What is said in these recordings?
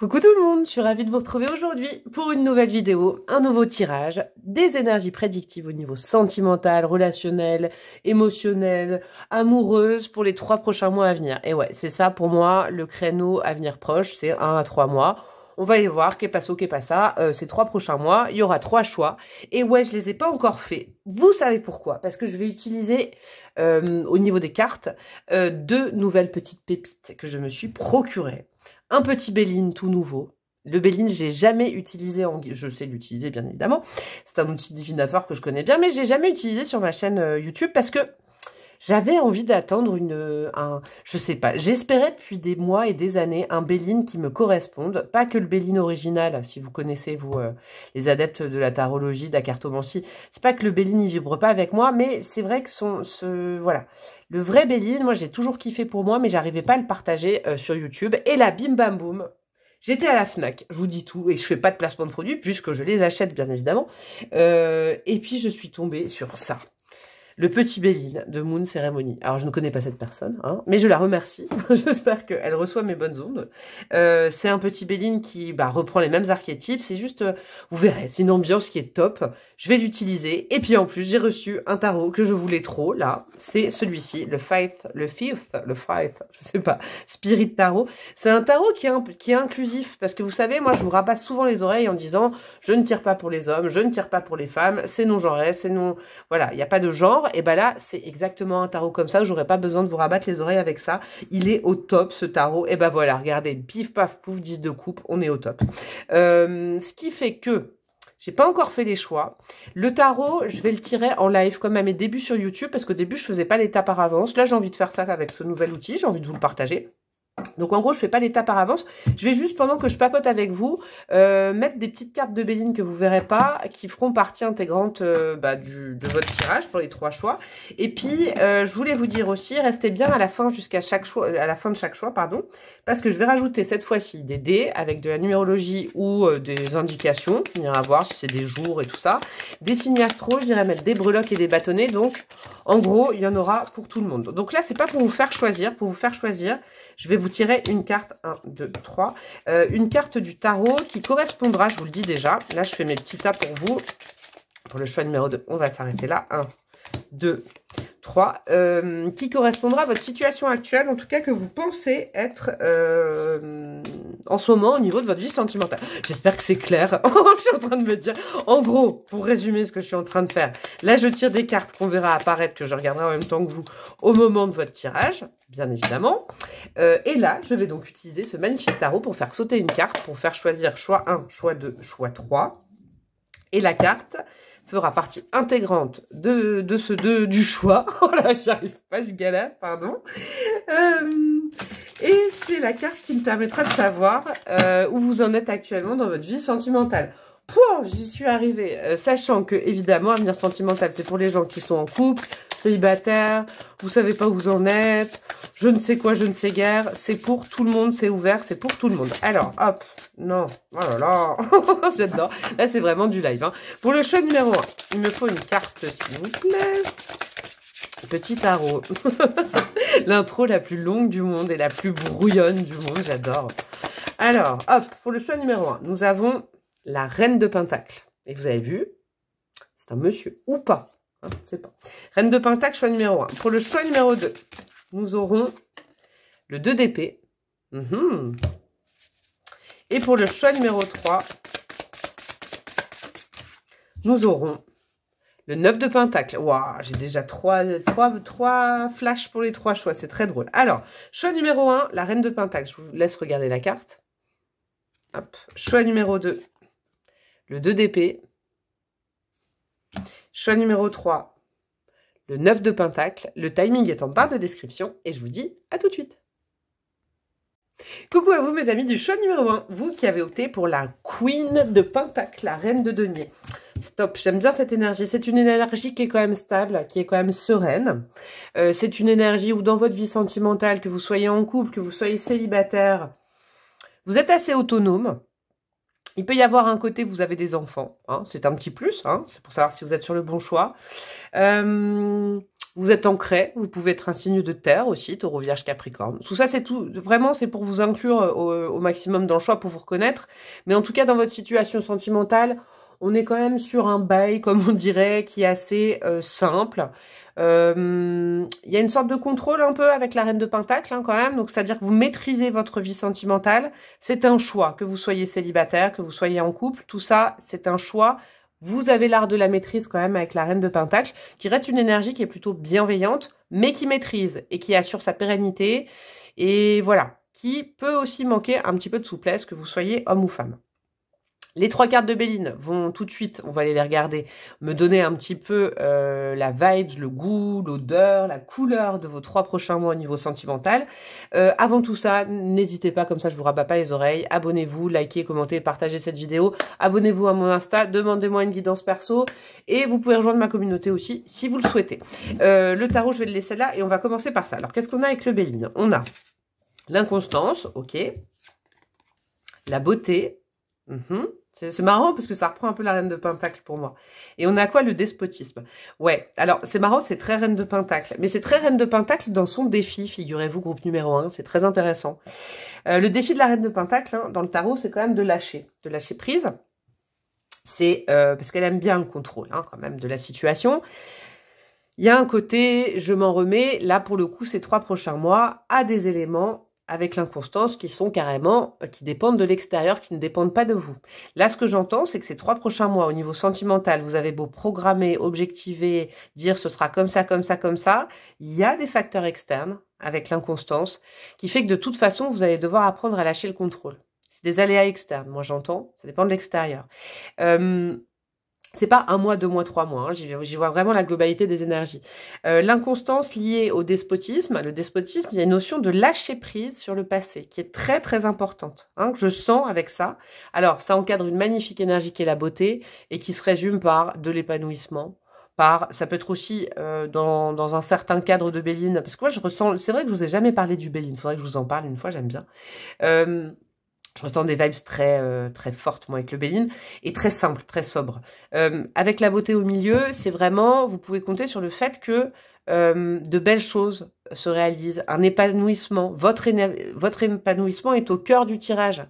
Coucou tout le monde, je suis ravie de vous retrouver aujourd'hui pour une nouvelle vidéo, un nouveau tirage, des énergies prédictives au niveau sentimental, relationnel, émotionnel, amoureuse pour les 3 prochains mois à venir. Et ouais, c'est ça pour moi, le créneau à venir proche, c'est 1 à 3 mois. On va aller voir, qu'est passo, qu'est pas ça, ces 3 prochains mois, il y aura 3 choix. Et ouais, je les ai pas encore faits. Vous savez pourquoi? Parce que je vais utiliser, au niveau des cartes, 2 nouvelles petites pépites que je me suis procurées. Un petit Béline tout nouveau. Le Béline, j'ai jamais utilisé, je sais l'utiliser bien évidemment. C'est un outil divinatoire que je connais bien, mais j'ai jamais utilisé sur ma chaîne YouTube parce que j'avais envie d'attendre je sais pas, j'espérais depuis des mois et des années un Béline qui me corresponde. Pas que le Béline original, si vous connaissez, vous, les adeptes de la tarologie, de la cartomancie. C'est pas que le Béline, il vibre pas avec moi, mais c'est vrai que voilà. Le vrai Béline, moi, j'ai toujours kiffé pour moi, mais j'arrivais pas à le partager sur YouTube. Et là, bim bam boum, j'étais à la Fnac, je vous dis tout, et je fais pas de placement de produits, puisque je les achète, bien évidemment. Et puis, je suis tombée sur ça. Le petit Béline de Moon Ceremony. Alors, je ne connais pas cette personne, hein, mais je la remercie. J'espère qu'elle reçoit mes bonnes ondes. C'est un petit Béline qui reprend les mêmes archétypes. C'est juste, vous verrez, c'est une ambiance qui est top. Je vais l'utiliser. Et puis, en plus, j'ai reçu un tarot que je voulais trop, là. C'est celui-ci, le Fifth, je sais pas, Spirit Tarot. C'est un tarot qui est inclusif. Parce que vous savez, moi, je vous rapasse souvent les oreilles en disant, je ne tire pas pour les hommes, je ne tire pas pour les femmes, c'est non-genré, c'est non... Voilà, il n'y a pas de genre. Et ben là, c'est exactement un tarot comme ça. J'aurais pas besoin de vous rabattre les oreilles avec ça. Il est au top, ce tarot. Et ben voilà, regardez, pif, paf, pouf, 10 de coupe, on est au top. Ce qui fait que j'ai pas encore fait les choix. Le tarot, je vais le tirer en live comme à mes débuts sur YouTube, parce qu'au début, je faisais pas l'état par avance. Là, j'ai envie de faire ça avec ce nouvel outil. J'ai envie de vous le partager. Donc en gros, je fais pas l'état par avance. Je vais juste, pendant que je papote avec vous, mettre des petites cartes de Béline que vous verrez pas, qui feront partie intégrante de votre tirage pour les 3 choix. Et puis, je voulais vous dire aussi, restez bien à la fin jusqu'à chaque choix, à la fin de chaque choix, pardon, parce que je vais rajouter cette fois-ci des dés avec de la numérologie ou des indications. On ira voir si c'est des jours et tout ça. Des signes astro, j'irai mettre des breloques et des bâtonnets. Donc, en gros, il y en aura pour tout le monde. Donc là, c'est pas pour vous faire choisir. Pour vous faire choisir, je vais vous tirer une carte, 1, 2, 3, une carte du tarot qui correspondra, je vous le dis déjà. Là, je fais mes petits tas pour vous. Pour le choix numéro 2, on va s'arrêter là. 1, 2, 3, qui correspondra à votre situation actuelle, en tout cas que vous pensez être en ce moment au niveau de votre vie sentimentale. J'espère que c'est clair. Je suis en train de me dire, en gros, pour résumer ce que je suis en train de faire, là je tire des cartes qu'on verra apparaître, que je regarderai en même temps que vous au moment de votre tirage, bien évidemment. Et là, je vais donc utiliser ce magnifique tarot pour faire sauter une carte, pour faire choisir choix 1, choix 2, choix 3. Et la carte fera partie intégrante du choix. Oh là, j'arrive pas, je galère, pardon. Et c'est la carte qui me permettra de savoir où vous en êtes actuellement dans votre vie sentimentale. Pouah, j'y suis arrivée, sachant que, évidemment, avenir sentimental, c'est pour les gens qui sont en couple, célibataires, vous savez pas où vous en êtes, je ne sais quoi, je ne sais guère, c'est pour tout le monde, c'est ouvert, c'est pour tout le monde. Alors, hop, non, oh là là, j'adore, là c'est vraiment du live. Hein. Pour le choix numéro 1, il me faut une carte, s'il vous plaît. Petit tarot. L'intro la plus longue du monde et la plus brouillonne du monde, j'adore. Alors, hop, pour le choix numéro 1, nous avons la Reine de Pentacle. Et vous avez vu, c'est un monsieur ou pas. Hein, je ne sais pas. Reine de Pentacle, choix numéro 1. Pour le choix numéro 2, nous aurons le 2 d'épée. Et pour le choix numéro 3, nous aurons le 9 de Pentacle. Waouh, j'ai déjà 3 flashs pour les 3 choix. C'est très drôle. Alors, choix numéro 1, la Reine de Pentacle. Je vous laisse regarder la carte. Hop. Choix numéro 2, le 2 d'épée. Choix numéro 3, le 9 de Pentacle. Le timing est en barre de description. Et je vous dis à tout de suite. Coucou à vous mes amis du choix numéro 1. Vous qui avez opté pour la Queen de Pentacle, la Reine de Denier. C'est top, j'aime bien cette énergie. C'est une énergie qui est quand même stable, qui est quand même sereine. C'est une énergie où dans votre vie sentimentale, que vous soyez en couple, que vous soyez célibataire, vous êtes assez autonome. Il peut y avoir un côté, vous avez des enfants, hein, c'est un petit plus, hein, c'est pour savoir si vous êtes sur le bon choix. Vous êtes ancré, vous pouvez être un signe de terre aussi, Taureau, Vierge, Capricorne. Tout ça, c'est tout. Vraiment, c'est pour vous inclure au maximum dans le choix, pour vous reconnaître. Mais en tout cas, dans votre situation sentimentale, on est quand même sur un bail, comme on dirait, qui est assez simple. Il y a une sorte de contrôle un peu avec la reine de Pentacle, hein, quand même. Donc, c'est-à-dire que vous maîtrisez votre vie sentimentale. C'est un choix, que vous soyez célibataire, que vous soyez en couple. Tout ça, c'est un choix. Vous avez l'art de la maîtrise quand même avec la reine de Pentacle, qui reste une énergie qui est plutôt bienveillante, mais qui maîtrise et qui assure sa pérennité. Et voilà, qui peut aussi manquer un petit peu de souplesse, que vous soyez homme ou femme. Les 3 cartes de Béline vont tout de suite, on va aller les regarder, me donner un petit peu la vibe, le goût, l'odeur, la couleur de vos 3 prochains mois au niveau sentimental. Avant tout ça, n'hésitez pas, comme ça je vous rabats pas les oreilles, abonnez-vous, likez, commentez, partagez cette vidéo, abonnez-vous à mon Insta, demandez-moi une guidance perso, et vous pouvez rejoindre ma communauté aussi si vous le souhaitez. Le tarot, je vais le laisser là, et on va commencer par ça. Alors, qu'est-ce qu'on a avec le Béline? On a l'inconstance, ok, la beauté, c'est marrant parce que ça reprend un peu la reine de Pentacle pour moi. Et on a quoi? Le despotisme. Ouais, alors c'est marrant, c'est très reine de Pentacle. Mais c'est très reine de Pentacle dans son défi, figurez-vous, groupe numéro 1. C'est très intéressant. Le défi de la reine de Pentacle, hein, dans le tarot, c'est quand même de lâcher prise. C'est parce qu'elle aime bien le contrôle, hein, quand même, de la situation. Il y a un côté, je m'en remets, là pour le coup, ces 3 prochains mois, à des éléments avec l'inconstance qui sont carrément, qui dépendent de l'extérieur, qui ne dépendent pas de vous. Là, ce que j'entends, c'est que ces 3 prochains mois, au niveau sentimental, vous avez beau programmer, objectiver, dire ce sera comme ça, comme ça, comme ça, il y a des facteurs externes avec l'inconstance qui fait que de toute façon, vous allez devoir apprendre à lâcher le contrôle. C'est des aléas externes, moi j'entends, ça dépend de l'extérieur. C'est pas 1 mois, 2 mois, 3 mois. Hein. J'y vois vraiment la globalité des énergies. L'inconstance liée au despotisme. Le despotisme, il y a une notion de lâcher prise sur le passé qui est très très importante. Hein, que je sens avec ça. Alors, ça encadre une magnifique énergie qui est la beauté et qui se résume par de l'épanouissement. Ça peut être aussi dans un certain cadre de Béline. Parce que moi, je ressens... C'est vrai que je vous ai jamais parlé du Béline. Il faudrait que je vous en parle une fois, j'aime bien. Je ressens des vibes très fortes, moi, avec le Béline, et très simple, très sobre. Avec la beauté au milieu, c'est vraiment, vous pouvez compter sur le fait que de belles choses se réalisent, un épanouissement. Votre épanouissement est au cœur du tirage.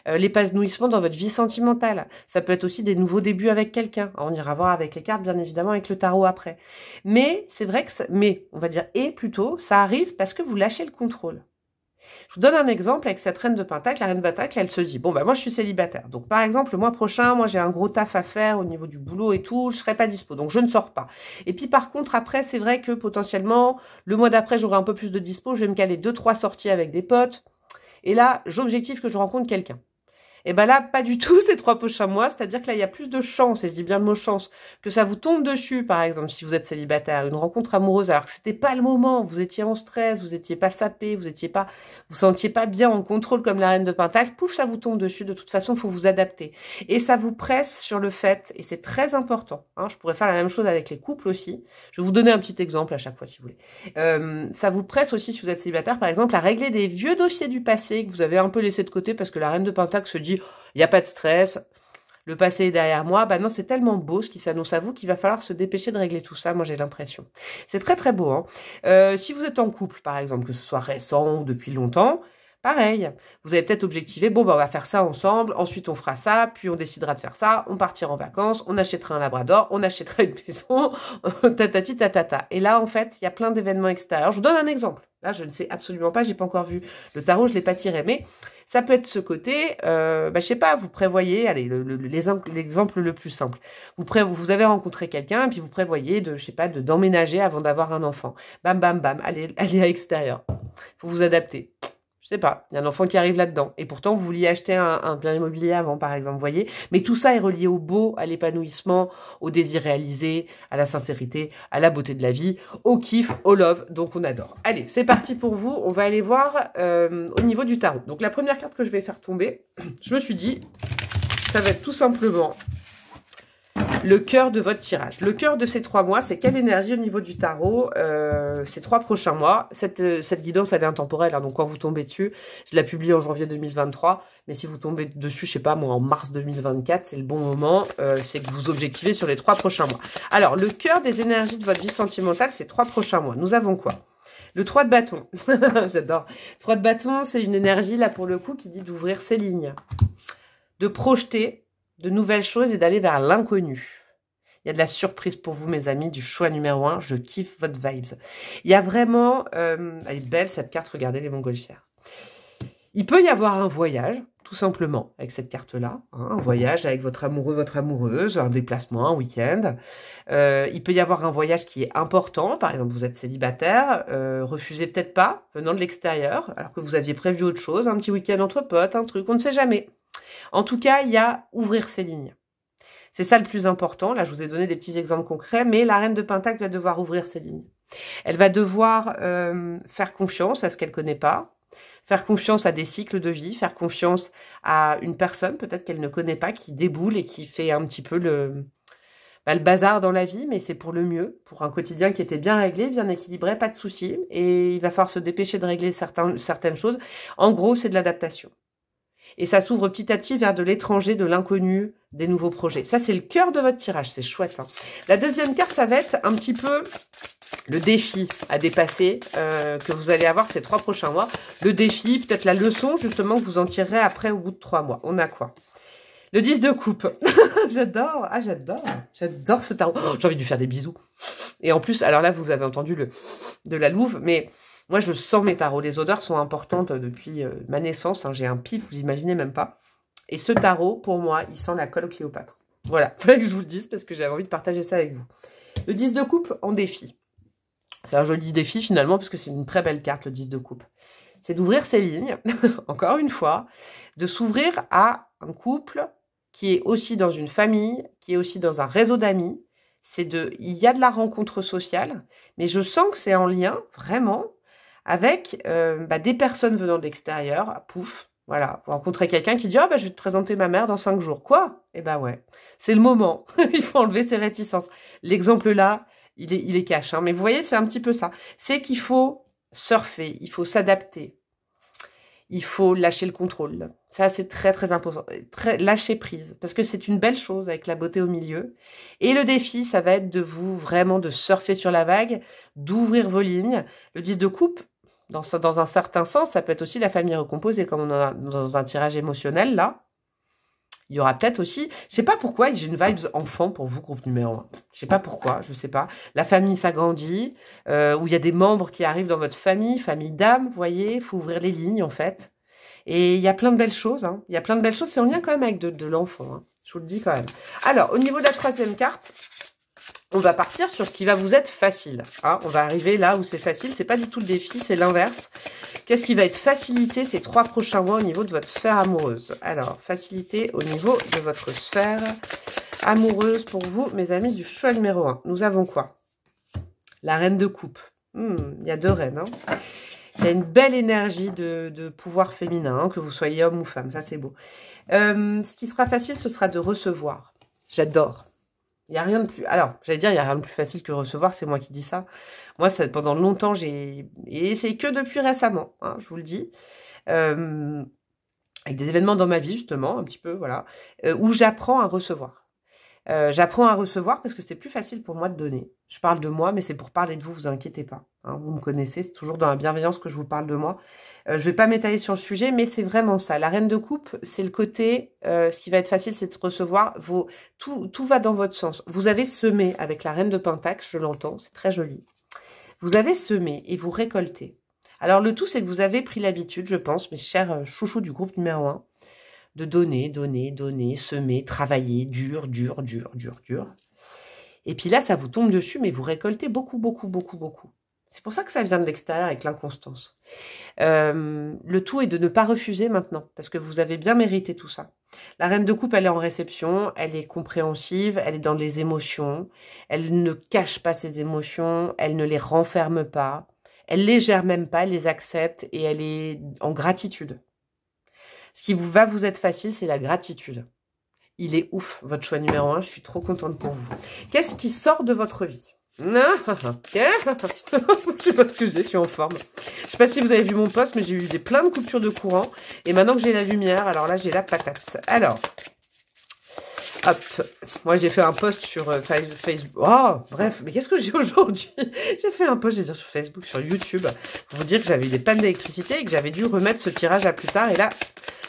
L'épanouissement dans votre vie sentimentale. Ça peut être aussi des nouveaux débuts avec quelqu'un. On ira voir avec les cartes, bien évidemment, avec le tarot après. Mais c'est vrai que, on va dire, et plutôt, ça arrive parce que vous lâchez le contrôle. Je vous donne un exemple avec cette reine de Pentacle. La reine de Pentacle, elle se dit, bon, ben moi, je suis célibataire. Donc, par exemple, le mois prochain, moi, j'ai un gros taf à faire au niveau du boulot et tout. Je serai pas dispo. Donc, je ne sors pas. Et puis, par contre, après, c'est vrai que potentiellement, le mois d'après, j'aurai un peu plus de dispo. Je vais me caler 2-3 sorties avec des potes. Et là, j'objective que je rencontre quelqu'un. Et ben là, pas du tout ces 3 prochains mois, c'est-à-dire que là, il y a plus de chances, et je dis bien le mot chance, que ça vous tombe dessus, par exemple, si vous êtes célibataire, une rencontre amoureuse, alors que c'était pas le moment, vous étiez en stress, vous étiez pas sapé, vous sentiez pas bien en contrôle comme la reine de Pentacle, pouf, ça vous tombe dessus, de toute façon, il faut vous adapter. Et ça vous presse sur le fait, et c'est très important, hein, je pourrais faire la même chose avec les couples aussi, je vais vous donner un petit exemple à chaque fois si vous voulez. Ça vous presse aussi, si vous êtes célibataire, par exemple, à régler des vieux dossiers du passé que vous avez un peu laissé de côté parce que la reine de Pentacle se dit il n'y a pas de stress, le passé est derrière moi. Bah non, c'est tellement beau ce qui s'annonce à vous qu'il va falloir se dépêcher de régler tout ça, moi j'ai l'impression. C'est très très beau. Hein. Si vous êtes en couple, par exemple, que ce soit récent ou depuis longtemps, pareil, vous avez peut-être objectivé, bon bah on va faire ça ensemble, ensuite on fera ça, puis on décidera de faire ça, on partira en vacances, on achètera un labrador, on achètera une maison, tatati tatata. Et là en fait, il y a plein d'événements extérieurs. Je vous donne un exemple. Là, je ne sais absolument pas, j'ai pas encore vu le tarot, je l'ai pas tiré, mais ça peut être ce côté, je sais pas, vous prévoyez, allez, l'exemple le plus simple. Vous avez rencontré quelqu'un, puis vous prévoyez d'emménager avant d'avoir un enfant. Bam, bam, bam, allez à l'extérieur. Faut vous adapter. Je sais pas, il y a un enfant qui arrive là-dedans. Et pourtant, vous vouliez acheter un bien immobilier avant, par exemple, vous voyez. Mais tout ça est relié au beau, à l'épanouissement, au désir réalisé, à la sincérité, à la beauté de la vie, au kiff, au love. Donc, on adore. Allez, c'est parti pour vous. On va aller voir au niveau du tarot. Donc, la première carte que je vais faire tomber, je me suis dit, ça va être tout simplement le cœur de votre tirage. Le cœur de ces 3 mois, c'est quelle énergie au niveau du tarot ces 3 prochains mois. Cette guidance, elle est intemporelle, hein, donc quand vous tombez dessus, je la publie en janvier 2023, mais si vous tombez dessus, je sais pas, moi, en mars 2024, c'est le bon moment, c'est que vous objectivez sur les 3 prochains mois. Alors, le cœur des énergies de votre vie sentimentale, ces 3 prochains mois. Nous avons quoi? Le 3 de bâton. J'adore. 3 de bâton, c'est une énergie, là, pour le coup, qui dit d'ouvrir ses lignes, de projeter de nouvelles choses et d'aller vers l'inconnu. Il y a de la surprise pour vous, mes amis, du choix numéro 1. Je kiffe votre vibes. Il y a vraiment... elle est belle, cette carte. Regardez les montgolfières. Il peut y avoir un voyage, tout simplement, avec cette carte-là. Hein, un voyage avec votre amoureux, votre amoureuse, un déplacement, un week-end. Il peut y avoir un voyage qui est important. Par exemple, vous êtes célibataire, refusez peut-être pas, venant de l'extérieur, alors que vous aviez prévu autre chose, un petit week-end entre potes, un truc, on ne sait jamais. En tout cas, il y a ouvrir ses lignes. C'est ça le plus important. Là, je vous ai donné des petits exemples concrets, mais la reine de Pentacle va devoir ouvrir ses lignes. Elle va devoir faire confiance à ce qu'elle ne connaît pas, faire confiance à des cycles de vie, faire confiance à une personne peut-être qu'elle ne connaît pas, qui déboule et qui fait un petit peu le bazar dans la vie, mais c'est pour le mieux, pour un quotidien qui était bien réglé, bien équilibré, pas de soucis, et il va falloir se dépêcher de régler certaines choses. En gros, c'est de l'adaptation. Et ça s'ouvre petit à petit vers de l'étranger, de l'inconnu, des nouveaux projets. Ça, c'est le cœur de votre tirage, c'est chouette. Hein. La deuxième carte, ça va être un petit peu le défi à dépasser que vous allez avoir ces 3 prochains mois. Le défi, peut-être la leçon, justement, que vous en tirerez après au bout de 3 mois. On a quoi? Le 10 de coupe. J'adore. Ah, j'adore. J'adore ce tarot. Oh, j'ai envie de lui faire des bisous. Et en plus, alors là, vous avez entendu de la louve, mais... Moi, je sens mes tarots. Les odeurs sont importantes depuis ma naissance. Hein. J'ai un pif, vous imaginez même pas. Et ce tarot, pour moi, il sent la colle Cléopâtre. Voilà, il fallait que je vous le dise parce que j'avais envie de partager ça avec vous. Le 10 de coupe en défi. C'est un joli défi finalement parce que c'est une très belle carte, le 10 de coupe. C'est d'ouvrir ses lignes, encore une fois, de s'ouvrir à un couple qui est aussi dans une famille, qui est aussi dans un réseau d'amis. Il y a de la rencontre sociale, mais je sens que c'est en lien, vraiment, avec des personnes venant de l'extérieur, pouf, voilà, vous rencontrez quelqu'un qui dit « Ah, je vais te présenter ma mère dans 5 jours. » Quoi? Eh ben ouais, c'est le moment, il faut enlever ses réticences. L'exemple là, il est cash, hein. Mais vous voyez, c'est un petit peu ça. C'est qu'il faut surfer, il faut s'adapter, il faut lâcher le contrôle. Ça, c'est très, très important. Lâcher prise, parce que c'est une belle chose avec la beauté au milieu. Et le défi, ça va être de vous, vraiment, de surfer sur la vague, d'ouvrir vos lignes. Le 10 de coupe, dans un certain sens, ça peut être aussi la famille recomposée, comme on en a dans un tirage émotionnel, là. Il y aura peut-être aussi, je sais pas pourquoi, j'ai une vibes enfant pour vous, groupe numéro 1. Je sais pas pourquoi, je sais pas. La famille s'agrandit, où il y a des membres qui arrivent dans votre famille d'âme, vous voyez, il faut ouvrir les lignes, en fait. Et il y a plein de belles choses, hein. Il y a plein de belles choses, c'est en lien quand même avec de l'enfant, hein. Je vous le dis quand même. Alors, au niveau de la 3e carte, on va partir sur ce qui va vous être facile. Hein. On va arriver là où c'est facile. C'est pas du tout le défi, c'est l'inverse. Qu'est-ce qui va être facilité ces 3 prochains mois au niveau de votre sphère amoureuse? Alors, facilité au niveau de votre sphère amoureuse pour vous, mes amis du choix numéro 1. Nous avons quoi? La reine de coupe. Il y a 2 reines. Hein. Il y a une belle énergie de pouvoir féminin, hein, que vous soyez homme ou femme. Ça, c'est beau. Ce qui sera facile, ce sera de recevoir. J'adore. Il n'y a rien de plus... Alors, j'allais dire, il n'y a rien de plus facile que recevoir, c'est moi qui dis ça. Moi, pendant longtemps, et c'est que depuis récemment, hein, je vous le dis. Avec des événements dans ma vie, justement, un petit peu, voilà. Où j'apprends à recevoir. J'apprends à recevoir parce que c'est plus facile pour moi de donner. Je parle de moi, mais c'est pour parler de vous, vous inquiétez pas. Hein, vous me connaissez, c'est toujours dans la bienveillance que je vous parle de moi. Je vais pas m'étaler sur le sujet, mais c'est vraiment ça. La reine de coupe, c'est le côté, ce qui va être facile, c'est de recevoir tout va dans votre sens. Vous avez semé avec la reine de Pentacle, je l'entends, c'est très joli. Vous avez semé et vous récoltez. Alors le tout, c'est que vous avez pris l'habitude, je pense, mes chers chouchous du groupe numéro 1, de donner, semer, travailler, dur. Et puis là, ça vous tombe dessus, mais vous récoltez beaucoup. C'est pour ça que ça vient de l'extérieur avec l'inconstance. Le tout est de ne pas refuser maintenant, parce que vous avez bien mérité tout ça. La reine de coupe, elle est en réception, elle est compréhensive, elle est dans les émotions, elle ne cache pas ses émotions, elle ne les renferme pas, elle les gère même pas, elle les accepte et elle est en gratitude. Ce qui va vous être facile, c'est la gratitude. Il est ouf, votre choix numéro 1. Je suis trop contente pour vous. Qu'est-ce qui sort de votre vie? Je sais pas ce que j'ai, je suis en forme. Je sais pas si vous avez vu mon post, mais j'ai eu plein de coupures de courant. Et maintenant que j'ai la lumière, alors là, j'ai la patate. Alors, hop, moi j'ai fait un post sur Facebook. Oh, bref, mais qu'est-ce que j'ai aujourd'hui? J'ai fait un post, sur Facebook, sur YouTube, pour vous dire que j'avais eu des pannes d'électricité et que j'avais dû remettre ce tirage à plus tard. Et là,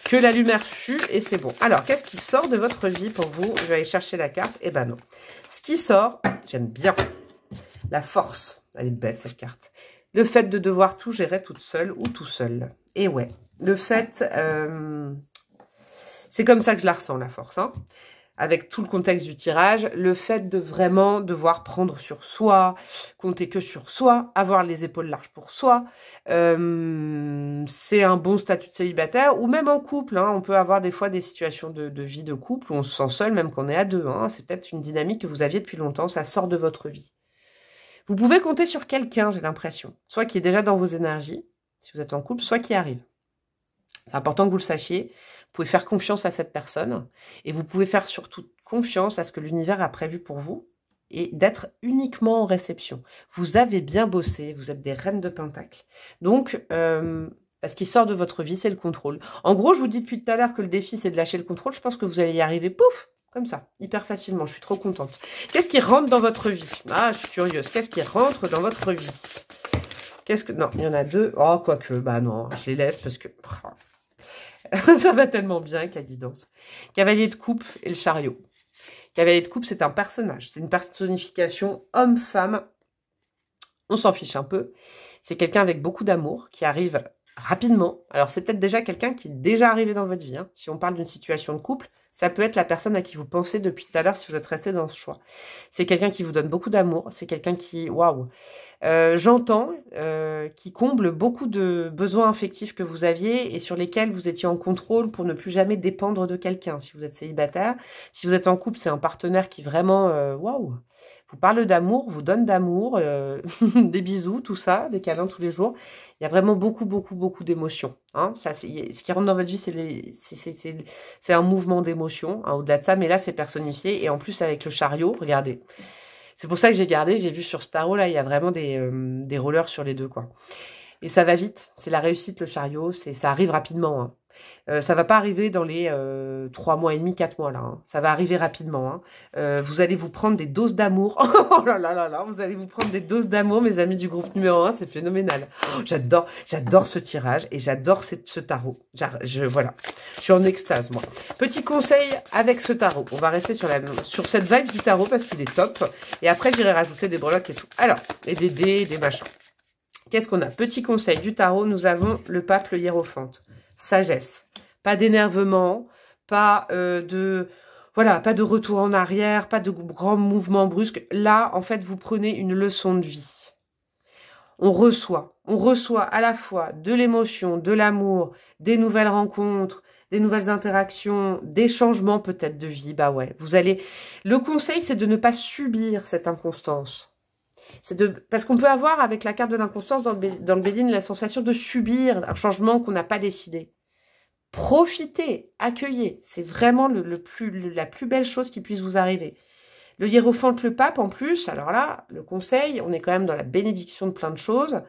que la lumière fut et c'est bon. Alors, qu'est-ce qui sort de votre vie pour vous? Je vais aller chercher la carte. Eh ben non. Ce qui sort, j'aime bien. La force. Elle est belle, cette carte. Le fait de devoir tout gérer toute seule ou tout seul. Et ouais, le fait... c'est comme ça que je la ressens, la force, hein. Avec tout le contexte du tirage, le fait de vraiment devoir prendre sur soi, compter que sur soi, avoir les épaules larges pour soi, c'est un bon statut de célibataire, ou même en couple, hein, on peut avoir des fois des situations de vie de couple où on se sent seul, même qu'on est à deux, hein, c'est peut-être une dynamique que vous aviez depuis longtemps, ça sort de votre vie. Vous pouvez compter sur quelqu'un, j'ai l'impression, soit qui est déjà dans vos énergies, si vous êtes en couple, soit qui arrive. C'est important que vous le sachiez. Vous pouvez faire confiance à cette personne et vous pouvez faire surtout confiance à ce que l'univers a prévu pour vous et d'être uniquement en réception. Vous avez bien bossé, vous êtes des reines de pentacle. Donc, ce qui sort de votre vie, c'est le contrôle. En gros, je vous dis depuis tout à l'heure que le défi, c'est de lâcher le contrôle. Je pense que vous allez y arriver, pouf, comme ça, hyper facilement. Je suis trop contente. Qu'est-ce qui rentre dans votre vie? Ah, je suis curieuse. Qu'est-ce qui rentre dans votre vie? Qu'est-ce que... Non, il y en a deux. Oh, quoique, bah non, je les laisse parce que... ça va tellement bien avec la guidance. Cavalier de coupe et le chariot. Cavalier de coupe, c'est un personnage. C'est une personnification homme-femme. On s'en fiche un peu. C'est quelqu'un avec beaucoup d'amour qui arrive rapidement. Alors, c'est peut-être déjà quelqu'un qui est déjà arrivé dans votre vie. Hein. Si on parle d'une situation de couple, ça peut être la personne à qui vous pensez depuis tout à l'heure si vous êtes resté dans ce choix. C'est quelqu'un qui vous donne beaucoup d'amour. C'est quelqu'un qui... Waouh, j'entends, qui comble beaucoup de besoins affectifs que vous aviez et sur lesquels vous étiez en contrôle pour ne plus jamais dépendre de quelqu'un. Si vous êtes célibataire, si vous êtes en couple, c'est un partenaire qui vraiment, waouh, vous parle d'amour, vous donne d'amour, des bisous, tout ça, des câlins tous les jours. Il y a vraiment beaucoup, beaucoup, beaucoup d'émotions. Hein. Ce qui rentre dans votre vie, c'est un mouvement d'émotions, hein, au-delà de ça. Mais là, c'est personnifié. Et en plus, avec le chariot, regardez. C'est pour ça que j'ai gardé, j'ai vu sur ce tarot, là, il y a vraiment des rollers sur les deux, quoi. Et ça va vite, c'est la réussite, le chariot, ça arrive rapidement. Hein. Ça va pas arriver dans les 3 mois et demi, 4 mois, là. Hein. Ça va arriver rapidement. Hein. Vous allez vous prendre des doses d'amour. Oh là là là là, vous allez vous prendre des doses d'amour, mes amis du groupe numéro 1, c'est phénoménal. Oh, j'adore ce tirage et j'adore ce tarot. Voilà, je suis en extase, moi. Petit conseil avec ce tarot. On va rester sur cette vibe du tarot parce qu'il est top. Et après, j'irai rajouter des breloques et tout. Alors, et des dés, des machins. Qu'est-ce qu'on a? Petit conseil du tarot, nous avons le pape, le hiérophante. Sagesse. Pas d'énervement, pas pas de retour en arrière, pas de grands mouvements brusques. Là, en fait, vous prenez une leçon de vie. On reçoit à la fois de l'émotion, de l'amour, des nouvelles rencontres, des nouvelles interactions, des changements peut-être de vie. Bah ouais, le conseil, c'est de ne pas subir cette inconstance. Parce qu'on peut avoir, avec la carte de l'inconstance dans le Béline, la sensation de subir un changement qu'on n'a pas décidé. Profitez, accueillez. C'est vraiment la plus belle chose qui puisse vous arriver. Le hiérophante, le pape, en plus, alors là, le conseil, on est quand même dans la bénédiction de plein de choses.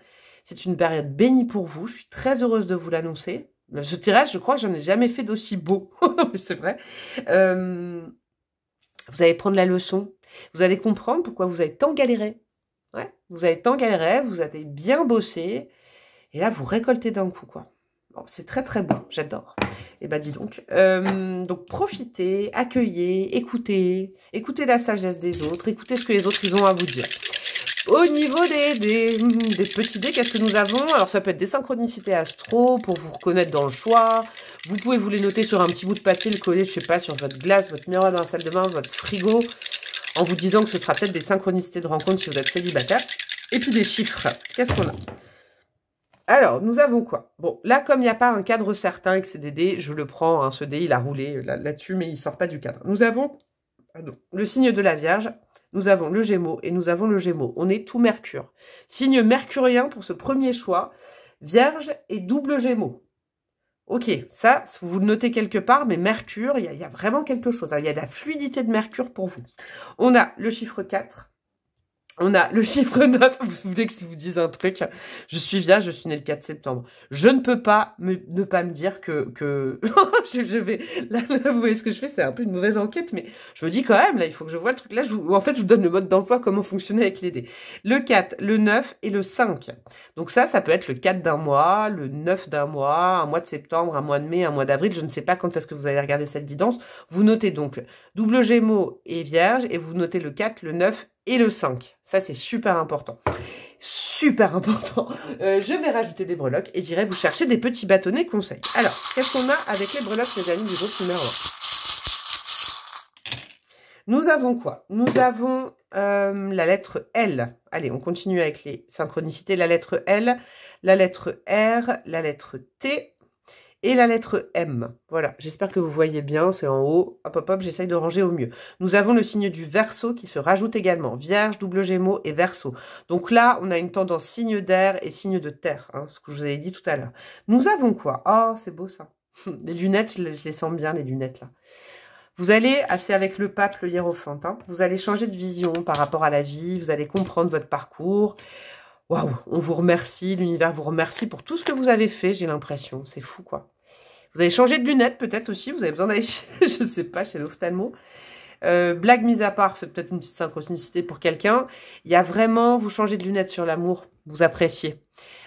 C'est une période bénie pour vous. Je suis très heureuse de vous l'annoncer. Ce tirage, je crois que j'en ai jamais fait d'aussi beau. C'est vrai. Vous allez prendre la leçon. Vous allez comprendre pourquoi vous avez tant galéré. Ouais, vous avez tant galéré, vous avez bien bossé, et là, vous récoltez d'un coup, quoi. Bon, c'est très, très beau, j'adore. Et ben, dis donc. Donc, profitez, accueillez, écoutez la sagesse des autres, écoutez ce que les autres, ils ont à vous dire. Au niveau des petits dés, qu'est-ce que nous avons? Alors, ça peut être des synchronicités astro, pour vous reconnaître dans le choix. Vous pouvez vous les noter sur un petit bout de papier, le coller, je sais pas, sur votre glace, votre miroir dans la salle de bain, votre frigo, en vous disant que ce sera peut-être des synchronicités de rencontre si vous êtes célibataire. Et puis des chiffres. Qu'est-ce qu'on a? Alors, nous avons quoi? Bon, là, comme il n'y a pas un cadre certain et que c'est des dés, je le prends, hein, ce dé, il a roulé là-dessus, mais il ne sort pas du cadre. Nous avons le signe de la Vierge, nous avons le Gémeaux et nous avons le Gémeaux. On est tout Mercure. Signe mercurien pour ce premier choix, Vierge et double Gémeaux. Ok, ça, vous le notez quelque part, mais Mercure, il y a vraiment quelque chose. Il y a de la fluidité de Mercure pour vous. On a le chiffre 4. On a le chiffre 9, vous vous souvenez que si vous dites un truc, je suis Vierge, je suis née le 4 septembre. Je ne peux pas ne pas me dire que je vais, là, vous voyez ce que je fais, c'est un peu une mauvaise enquête, mais je me dis quand même, là, il faut que je vois le truc. Là, en fait, je vous donne le mode d'emploi, comment fonctionner avec les dés. Le 4, le 9 et le 5. Donc ça peut être le 4 d'un mois, le 9 d'un mois, un mois de septembre, un mois de mai, un mois d'avril, je ne sais pas quand est-ce que vous allez regarder cette guidance. Vous notez donc double Gémeaux et Vierge, et vous notez le 4, le 9 et le 5. Ça, c'est super important. Super important. Je vais rajouter des breloques et j'irai vous chercher des petits bâtonnets conseils. Alors, qu'est-ce qu'on a avec les breloques, les amis, du groupe numéro 1? Nous avons quoi? Nous avons la lettre L. Allez, on continue avec les synchronicités. La lettre L, la lettre R, la lettre T et la lettre M. Voilà, j'espère que vous voyez bien, c'est en haut. Hop, hop, hop, j'essaye de ranger au mieux. Nous avons le signe du Verseau qui se rajoute également. Vierge, double Gémeaux et Verseau. Donc là, on a une tendance signe d'air et signe de terre, hein, ce que je vous avais dit tout à l'heure. Nous avons quoi? Oh, c'est beau ça. Les lunettes, je les sens bien, les lunettes là. Vous allez, c'est avec le pape, le hiérophante, hein, vous allez changer de vision par rapport à la vie, vous allez comprendre votre parcours. Waouh, on vous remercie, l'univers vous remercie pour tout ce que vous avez fait, j'ai l'impression. C'est fou, quoi. Vous avez changé de lunettes, peut-être aussi. Vous avez besoin d'aller, je sais pas, chez l'ophtalmo. Blague mise à part, c'est peut-être une petite synchronicité pour quelqu'un. Il y a vraiment, vous changez de lunettes sur l'amour, vous appréciez.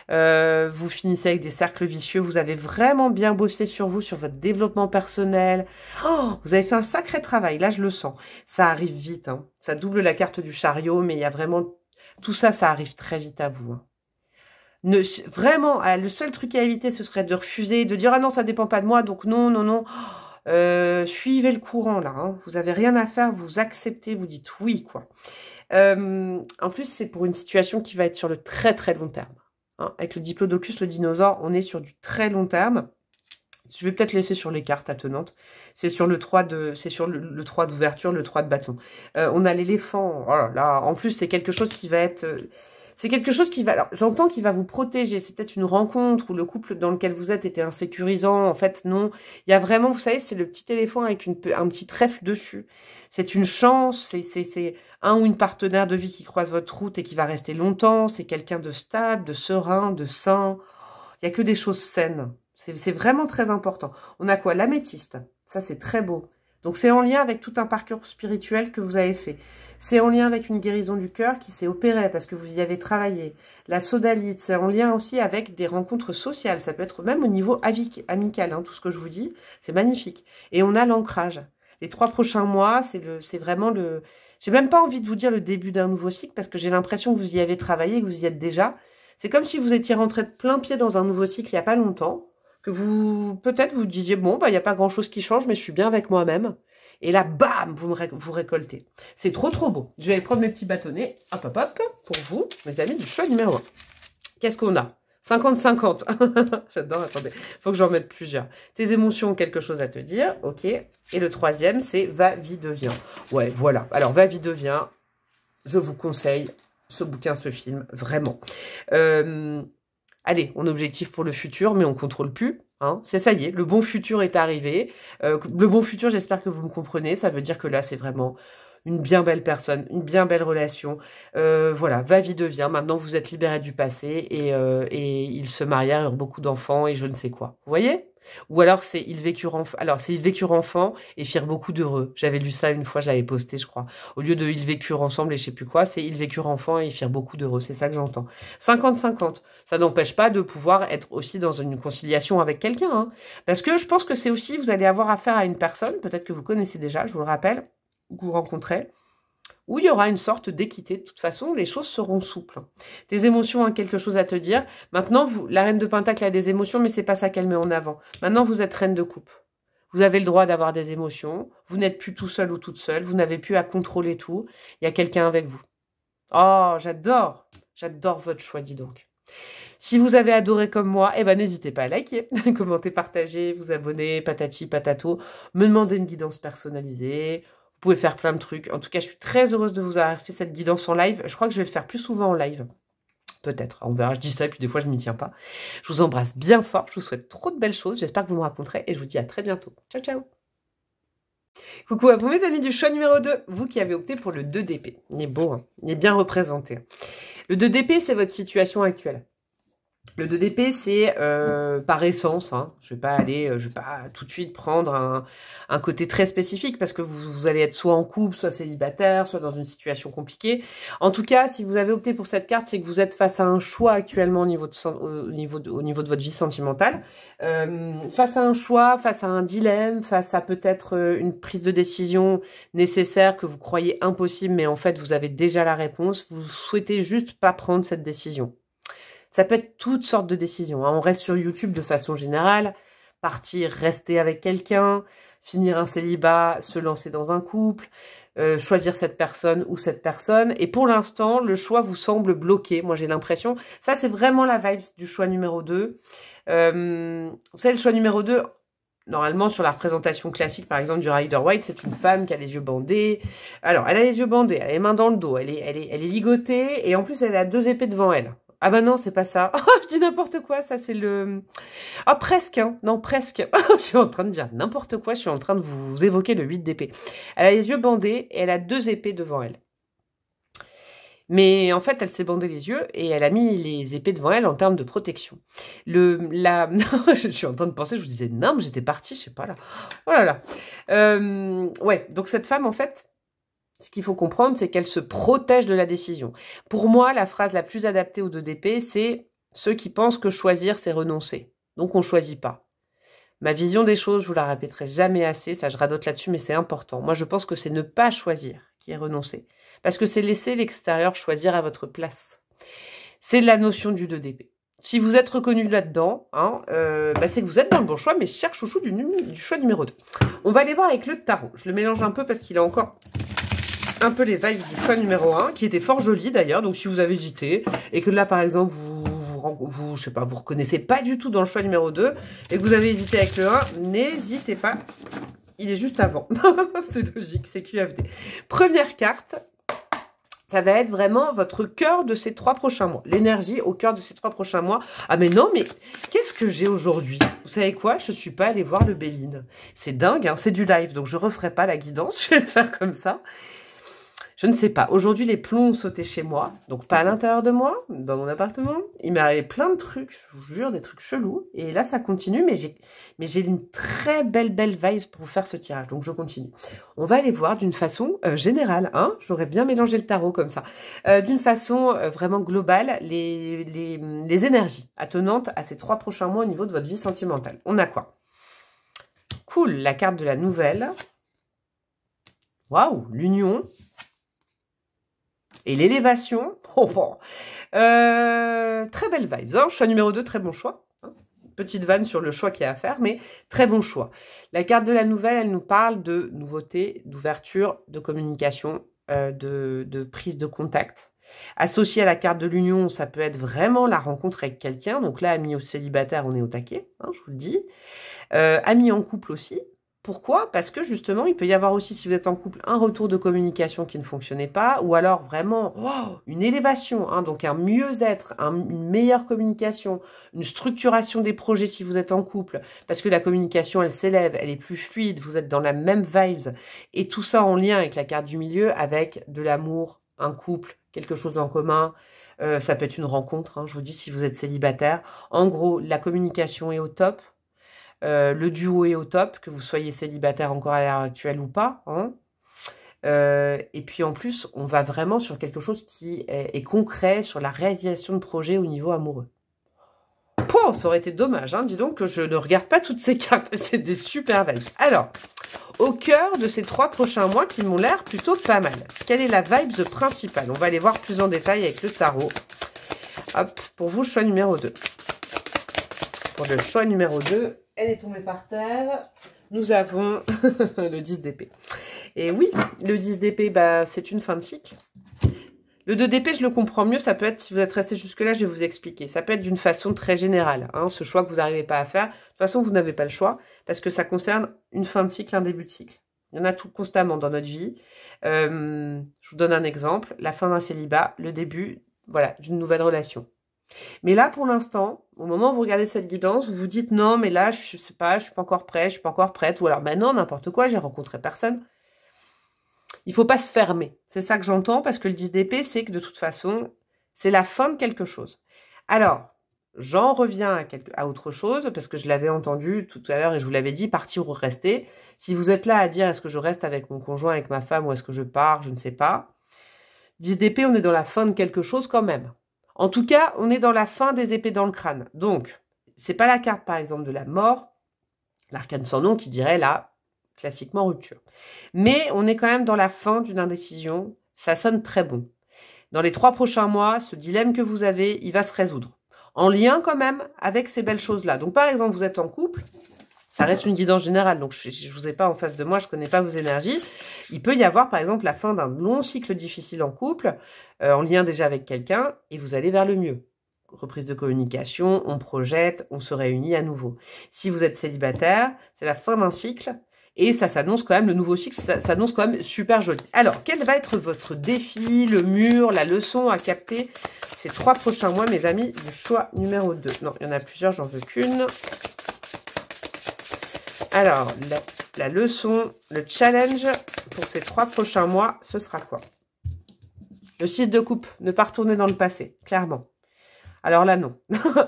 Vous finissez avec des cercles vicieux. Vous avez vraiment bien bossé sur vous, sur votre développement personnel. Oh, vous avez fait un sacré travail. Là, je le sens. Ça arrive vite. Hein. Ça double la carte du chariot, mais il y a vraiment... Tout ça, ça arrive très vite à vous. Hein. Vraiment, le seul truc à éviter, ce serait de refuser, de dire « Ah non, ça dépend pas de moi, donc non, non, non. » Suivez le courant, là. Hein. Vous avez rien à faire, vous acceptez, vous dites « oui », quoi. En plus, c'est pour une situation qui va être sur le très, très long terme. Hein. Avec le diplodocus, le dinosaure, on est sur du très long terme. Je vais peut-être laisser sur les cartes attenantes. C'est sur le 3 de, c'est sur le 3 d'ouverture, le 3 de bâton. On a l'éléphant. Oh là là. En plus, c'est quelque chose qui va être... C'est quelque chose qui va... Alors, j'entends qu'il va vous protéger. C'est peut-être une rencontre où le couple dans lequel vous êtes était insécurisant. En fait, non. Il y a vraiment, vous savez, c'est le petit éléphant avec un petit trèfle dessus. C'est une chance. C'est un ou une partenaire de vie qui croise votre route et qui va rester longtemps. C'est quelqu'un de stable, de serein, de sain. Il n'y a que des choses saines. C'est vraiment très important. On a quoi? L'améthyste. Ça, c'est très beau. Donc, c'est en lien avec tout un parcours spirituel que vous avez fait. C'est en lien avec une guérison du cœur qui s'est opérée parce que vous y avez travaillé. La sodalite, c'est en lien aussi avec des rencontres sociales. Ça peut être même au niveau amical, hein, tout ce que je vous dis. C'est magnifique. Et on a l'ancrage. Les 3 prochains mois, c'est vraiment le... J'ai même pas envie de vous dire le début d'un nouveau cycle parce que j'ai l'impression que vous y avez travaillé, que vous y êtes déjà. C'est comme si vous étiez rentré de plein pied dans un nouveau cycle il n'y a pas longtemps. Que vous, peut-être, vous disiez, bon, bah, il n'y a pas grand-chose qui change, mais je suis bien avec moi-même. Et là, bam, vous récoltez. C'est trop, trop beau. Je vais prendre mes petits bâtonnets, hop, hop, hop, pour vous, mes amis du choix numéro 1. Qu'est-ce qu'on a? 50-50. J'adore, attendez, faut que j'en mette plusieurs. Tes émotions ont quelque chose à te dire, ok. Et le troisième, c'est va, vie, devient. Ouais, voilà. Alors, va, vie, devient, je vous conseille ce bouquin, ce film, vraiment. Allez, on a objectif pour le futur, mais on ne contrôle plus. Hein. C'est ça y est, le bon futur est arrivé. Le bon futur, j'espère que vous me comprenez. Ça veut dire que là, c'est vraiment une bien belle personne, une bien belle relation. Voilà, va, vie, devient. Maintenant, vous êtes libérés du passé et ils se marièrent, eurent beaucoup d'enfants et je ne sais quoi. Vous voyez? Ou alors, c'est ils vécurent enfants et firent beaucoup d'heureux. J'avais lu ça une fois, je l'avais posté, je crois. Au lieu de ils vécurent ensemble et je sais plus quoi, c'est ils vécurent enfants et ils firent beaucoup d'heureux. C'est ça que j'entends. 50-50. Ça n'empêche pas de pouvoir être aussi dans une conciliation avec quelqu'un. Hein. Parce que je pense que c'est aussi, vous allez avoir affaire à une personne, peut-être que vous connaissez déjà, je vous le rappelle, ou que vous rencontrez, où il y aura une sorte d'équité. De toute façon, les choses seront souples. Tes émotions ont quelque chose à te dire. Maintenant, vous, la reine de Pentacle a des émotions, mais c'est pas ça qu'elle met en avant. Maintenant, vous êtes reine de coupe. Vous avez le droit d'avoir des émotions. Vous n'êtes plus tout seul ou toute seule. Vous n'avez plus à contrôler tout. Il y a quelqu'un avec vous. Oh, j'adore. J'adore votre choix, dis donc. Si vous avez adoré comme moi, eh ben, n'hésitez pas à liker, commenter, partager, vous abonner, patati, patato, me demander une guidance personnalisée. Vous pouvez faire plein de trucs. En tout cas, je suis très heureuse de vous avoir fait cette guidance en live. Je crois que je vais le faire plus souvent en live. Peut-être, on verra, je dis ça et puis des fois je m'y tiens pas. Je vous embrasse bien fort, je vous souhaite trop de belles choses, j'espère que vous me raconterez et je vous dis à très bientôt. Ciao ciao. Coucou à vous mes amis du choix numéro 2, vous qui avez opté pour le 2DP. Il est beau, hein, il est bien représenté. Le 2DP, c'est votre situation actuelle. Le 2DP, c'est par essence, hein, je vais pas tout de suite prendre un côté très spécifique parce que vous allez être soit en couple, soit célibataire, soit dans une situation compliquée. En tout cas, si vous avez opté pour cette carte, c'est que vous êtes face à un choix actuellement au niveau de votre vie sentimentale. Face à un choix, face à un dilemme, face à peut-être une prise de décision nécessaire que vous croyez impossible, mais en fait, vous avez déjà la réponse. Vous souhaitez juste pas prendre cette décision. Ça peut être toutes sortes de décisions. Hein. On reste sur YouTube de façon générale. Partir, rester avec quelqu'un, finir un célibat, se lancer dans un couple, choisir cette personne ou cette personne. Et pour l'instant, le choix vous semble bloqué. Moi, j'ai l'impression. Ça, c'est vraiment la vibe du choix numéro 2. Vous savez, le choix numéro 2, normalement, sur la représentation classique, par exemple, du Rider White, c'est une femme qui a les yeux bandés. Alors, elle a les yeux bandés, elle a les mains dans le dos, elle est ligotée, et en plus, elle a 2 épées devant elle. Ah bah non, c'est pas ça. Oh, je dis n'importe quoi, ça c'est le... Ah, presque, hein. Non, presque. Je suis en train de dire n'importe quoi, je suis en train de vous évoquer le 8 d'épée. Elle a les yeux bandés et elle a 2 épées devant elle. Mais en fait, elle s'est bandé les yeux et elle a mis les épées devant elle en termes de protection. Je suis en train de penser, je vous disais, non, mais j'étais partie, je sais pas là. Oh là là. Ouais, donc cette femme, en fait... Ce qu'il faut comprendre, c'est qu'elle se protège de la décision. Pour moi, la phrase la plus adaptée aux 2DP, c'est « ceux qui pensent que choisir, c'est renoncer ». Donc, on ne choisit pas. Ma vision des choses, je vous la répéterai jamais assez, ça je radote là-dessus, mais c'est important. Moi, je pense que c'est ne pas choisir qui est renoncer. Parce que c'est laisser l'extérieur choisir à votre place. C'est la notion du 2DP. Si vous êtes reconnu là-dedans, hein, c'est que vous êtes dans le bon choix, mais cher chouchou du choix numéro 2. On va aller voir avec le tarot. Je le mélange un peu parce qu'il a encore... un peu les vibes du choix numéro 1, qui était fort joli d'ailleurs. Donc si vous avez hésité, et que là par exemple je sais pas, vous reconnaissez pas du tout dans le choix numéro 2, et que vous avez hésité avec le 1, n'hésitez pas, il est juste avant. C'est logique, c'est QFD. Première carte, ça va être vraiment votre cœur de ces 3 prochains mois. L'énergie au cœur de ces 3 prochains mois. Ah mais non, mais qu'est-ce que j'ai aujourd'hui? Vous savez quoi? Je suis pas allée voir le Béline. C'est dingue, hein, c'est du live, donc je referai pas la guidance, je vais le faire comme ça. Je ne sais pas. Aujourd'hui, les plombs ont sauté chez moi. Donc, pas à l'intérieur de moi, dans mon appartement. Il m'est arrivé plein de trucs, je vous jure, des trucs chelous. Et là, ça continue, mais j'ai une très belle vibe pour vous faire ce tirage. Donc, je continue. On va aller voir d'une façon générale. Hein, j'aurais bien mélangé le tarot comme ça. D'une façon vraiment globale, les énergies attenantes à ces 3 prochains mois au niveau de votre vie sentimentale. On a quoi? Cool, la carte de la nouvelle. Waouh, l'union. Et l'élévation, très belle vibes, hein. Choix numéro 2, très bon choix. Hein. Petite vanne sur le choix qu'il y a à faire, mais très bon choix. La carte de la nouvelle, elle nous parle de nouveauté, d'ouverture, de communication, de prise de contact. Associé à la carte de l'union, ça peut être vraiment la rencontre avec quelqu'un. Donc là, amis au célibataire, on est au taquet, hein, je vous le dis. Amis en couple aussi. Pourquoi? Parce que justement, il peut y avoir aussi, si vous êtes en couple, un retour de communication qui ne fonctionnait pas, ou alors vraiment une élévation, hein, donc un mieux-être, une meilleure communication, une structuration des projets si vous êtes en couple, parce que la communication, elle s'élève, elle est plus fluide, vous êtes dans la même vibes, et tout ça en lien avec la carte du milieu, avec de l'amour, un couple, quelque chose en commun. Ça peut être une rencontre, hein, je vous dis, si vous êtes célibataire. En gros, la communication est au top. Le duo est au top, que vous soyez célibataire encore à l'heure actuelle ou pas. Hein. Et puis en plus, on va vraiment sur quelque chose qui est concret, sur la réalisation de projets au niveau amoureux. Pouh, ça aurait été dommage, hein, dis donc que je ne regarde pas toutes ces cartes, c'est des super vibes. Alors, au cœur de ces 3 prochains mois qui m'ont l'air plutôt pas mal. Quelle est la vibe principale? On va aller voir plus en détail avec le tarot. Hop, pour vous, choix numéro 2. Pour le choix numéro 2, elle est tombée par terre. Nous avons le 10 d'épée. Et oui, le 10 d'épée, bah, c'est une fin de cycle. Le 2 d'épée, je le comprends mieux. Ça peut être, si vous êtes resté jusque-là, je vais vous expliquer. Ça peut être d'une façon très générale. Hein, ce choix que vous n'arrivez pas à faire. De toute façon, vous n'avez pas le choix. Parce que ça concerne une fin de cycle, un début de cycle. Il y en a tout constamment dans notre vie. Je vous donne un exemple. La fin d'un célibat, le début voilà, d'une nouvelle relation. Mais là, pour l'instant, au moment où vous regardez cette guidance, vous vous dites non, mais là, je sais pas, je suis pas encore prêt, je suis pas encore prête. Ou alors, ben non, n'importe quoi, j'ai rencontré personne. Il faut pas se fermer. C'est ça que j'entends, parce que le 10 d'épée, c'est que de toute façon, c'est la fin de quelque chose. Alors, j'en reviens à autre chose, parce que je l'avais entendu tout à l'heure et je vous l'avais dit, partir ou rester. Si vous êtes là à dire, est-ce que je reste avec mon conjoint, avec ma femme, ou est-ce que je pars, je ne sais pas. 10 d'épée, on est dans la fin de quelque chose quand même. En tout cas, on est dans la fin des épées dans le crâne. Donc, c'est pas la carte, par exemple, de la mort, l'arcane sans nom, qui dirait là, classiquement rupture. Mais on est quand même dans la fin d'une indécision. Ça sonne très bon. Dans les 3 prochains mois, ce dilemme que vous avez, il va se résoudre. En lien quand même avec ces belles choses-là. Donc, par exemple, vous êtes en couple. Ça reste une guidance générale, donc je ne vous ai pas en face de moi, je ne connais pas vos énergies. Il peut y avoir, par exemple, la fin d'un long cycle difficile en couple, en lien déjà avec quelqu'un, et vous allez vers le mieux. Reprise de communication, on projette, on se réunit à nouveau. Si vous êtes célibataire, c'est la fin d'un cycle, et ça s'annonce quand même, le nouveau cycle, ça s'annonce quand même super joli. Alors, quel va être votre défi, le mur, la leçon à capter ces 3 prochains mois, mes amis, du choix numéro 2? Non, il y en a plusieurs, j'en veux qu'une. Alors, la leçon, le challenge pour ces 3 prochains mois, ce sera quoi? Le 6 de coupe, ne pas retourner dans le passé, clairement. Alors là, non.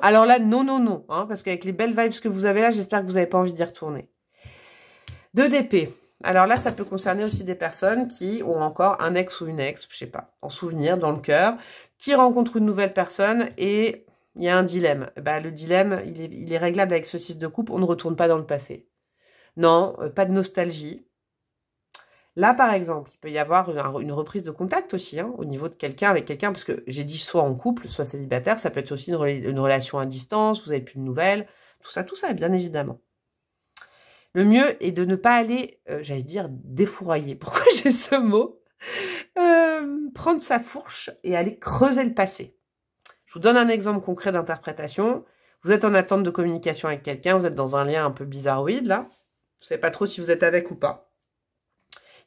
Alors là, non, non, non. Hein, parce qu'avec les belles vibes que vous avez là, j'espère que vous n'avez pas envie d'y retourner. 2 d'épée. Alors là, ça peut concerner aussi des personnes qui ont encore un ex ou une ex, je sais pas, en souvenir, dans le cœur, qui rencontrent une nouvelle personne et il y a un dilemme. Bah, le dilemme, il est réglable avec ce 6 de coupe, on ne retourne pas dans le passé. Non, pas de nostalgie. Là, par exemple, il peut y avoir une reprise de contact aussi, hein, au niveau de quelqu'un avec quelqu'un, parce que j'ai dit soit en couple, soit célibataire, ça peut être aussi une relation à distance, vous n'avez plus de nouvelles, tout ça, bien évidemment. Le mieux est de ne pas aller, j'allais dire, défourailler. Pourquoi j'ai ce mot? Prendre sa fourche et aller creuser le passé. Je vous donne un exemple concret d'interprétation. Vous êtes en attente de communication avec quelqu'un, vous êtes dans un lien un peu bizarroïde, là. Je ne sais pas trop si vous êtes avec ou pas.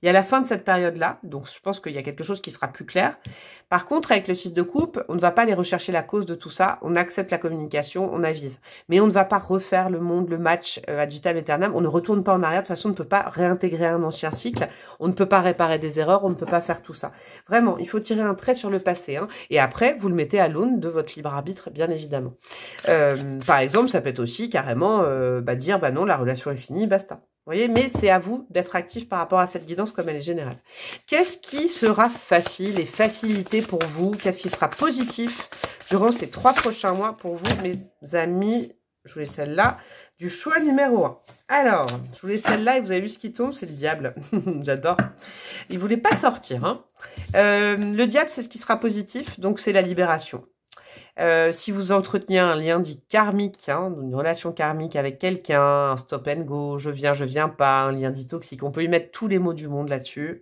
Il y a la fin de cette période-là, donc je pense qu'il y a quelque chose qui sera plus clair. Par contre, avec le 6 de coupe, on ne va pas aller rechercher la cause de tout ça. On accepte la communication, on avise. Mais on ne va pas refaire le monde, le match ad vitam aeternam. On ne retourne pas en arrière. De toute façon, on ne peut pas réintégrer un ancien cycle. On ne peut pas réparer des erreurs. On ne peut pas faire tout ça. Vraiment, il faut tirer un trait sur le passé. Hein. Et après, vous le mettez à l'aune de votre libre arbitre, bien évidemment. Par exemple, ça peut être aussi carrément dire, bah non, la relation est finie, basta. Vous voyez, mais c'est à vous d'être actif par rapport à cette guidance comme elle est générale. Qu'est-ce qui sera facile et facilité pour vous? Qu'est-ce qui sera positif durant ces 3 prochains mois pour vous, mes amis? Je voulais celle-là, du choix numéro 1. Alors, je voulais celle-là et vous avez vu ce qui tombe, c'est le diable. J'adore. Il ne voulait pas sortir. Hein. Le diable, c'est ce qui sera positif, donc c'est la libération. Si vous entreteniez un lien dit karmique, hein, une relation karmique avec quelqu'un, un stop and go, je viens pas, un lien dit toxique, on peut y mettre tous les mots du monde là-dessus.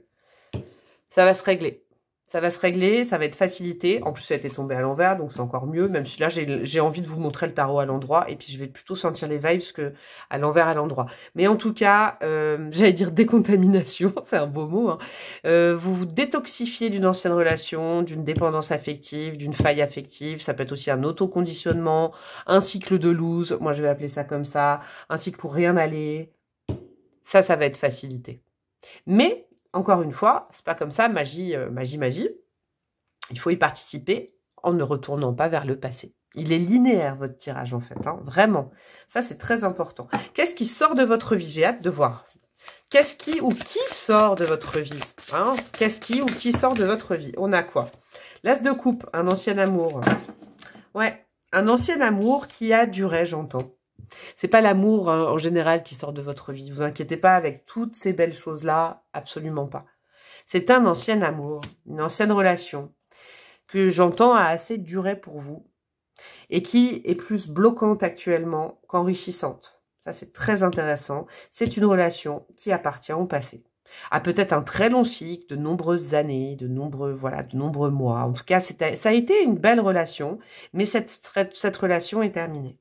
Ça va se régler. Ça va se régler, ça va être facilité. En plus, ça a été tombé à l'envers, donc c'est encore mieux. Même si là, j'ai envie de vous montrer le tarot à l'endroit. Et puis, je vais plutôt sentir les vibes que à l'envers, à l'endroit. Mais en tout cas, j'allais dire décontamination. C'est un beau mot. Hein. Vous vous détoxifiez d'une ancienne relation, d'une dépendance affective, d'une faille affective. Ça peut être aussi un autoconditionnement, un cycle de lose. Moi, je vais appeler ça comme ça. Un cycle pour rien aller. Ça va être facilité. Mais... encore une fois, c'est pas comme ça, magie. Il faut y participer en ne retournant pas vers le passé. Il est linéaire, votre tirage, en fait. Hein, vraiment. Ça, c'est très important. Qu'est-ce qui sort de votre vie? J'ai hâte de voir. Qu'est-ce qui ou qui sort de votre vie? Hein, qu'est-ce qui ou qui sort de votre vie? On a quoi? L'as de coupe, un ancien amour. Ouais, un ancien amour qui a duré, j'entends. C'est pas l'amour en général qui sort de votre vie. Ne vous inquiétez pas avec toutes ces belles choses-là. Absolument pas. C'est un ancien amour, une ancienne relation que j'entends a assez duré pour vous et qui est plus bloquante actuellement qu'enrichissante. Ça, c'est très intéressant. C'est une relation qui appartient au passé. À peut-être un très long cycle, de nombreuses années, de nombreux mois. En tout cas, ça a été une belle relation, mais cette relation est terminée.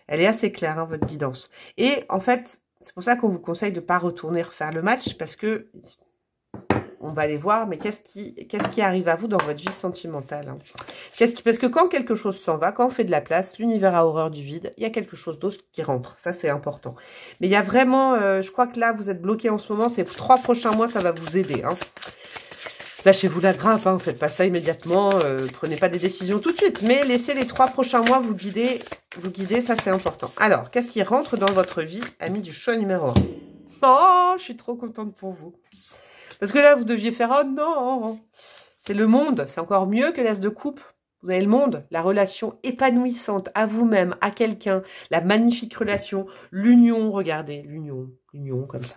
Elle est assez claire, hein, votre guidance. Et en fait, c'est pour ça qu'on vous conseille de ne pas retourner refaire le match, parce que on va aller voir, mais qu'est-ce qui arrive à vous dans votre vie sentimentale, hein? Parce que quand quelque chose s'en va, quand on fait de la place, l'univers a horreur du vide, il y a quelque chose d'autre qui rentre. Ça, c'est important. Mais il y a vraiment, je crois que là, vous êtes bloqué en ce moment. Ces 3 prochains mois, ça va vous aider, hein. Lâchez-vous la grappe, hein, faites pas ça immédiatement, prenez pas des décisions tout de suite, mais laissez les 3 prochains mois vous guider, ça c'est important. Alors, qu'est-ce qui rentre dans votre vie, ami du choix numéro 1? Oh, je suis trop contente pour vous. Parce que là, vous deviez faire, oh non, c'est le monde, c'est encore mieux que l'as de coupe. Vous avez le monde, la relation épanouissante à vous-même, à quelqu'un, la magnifique relation, l'union, regardez, l'union comme ça.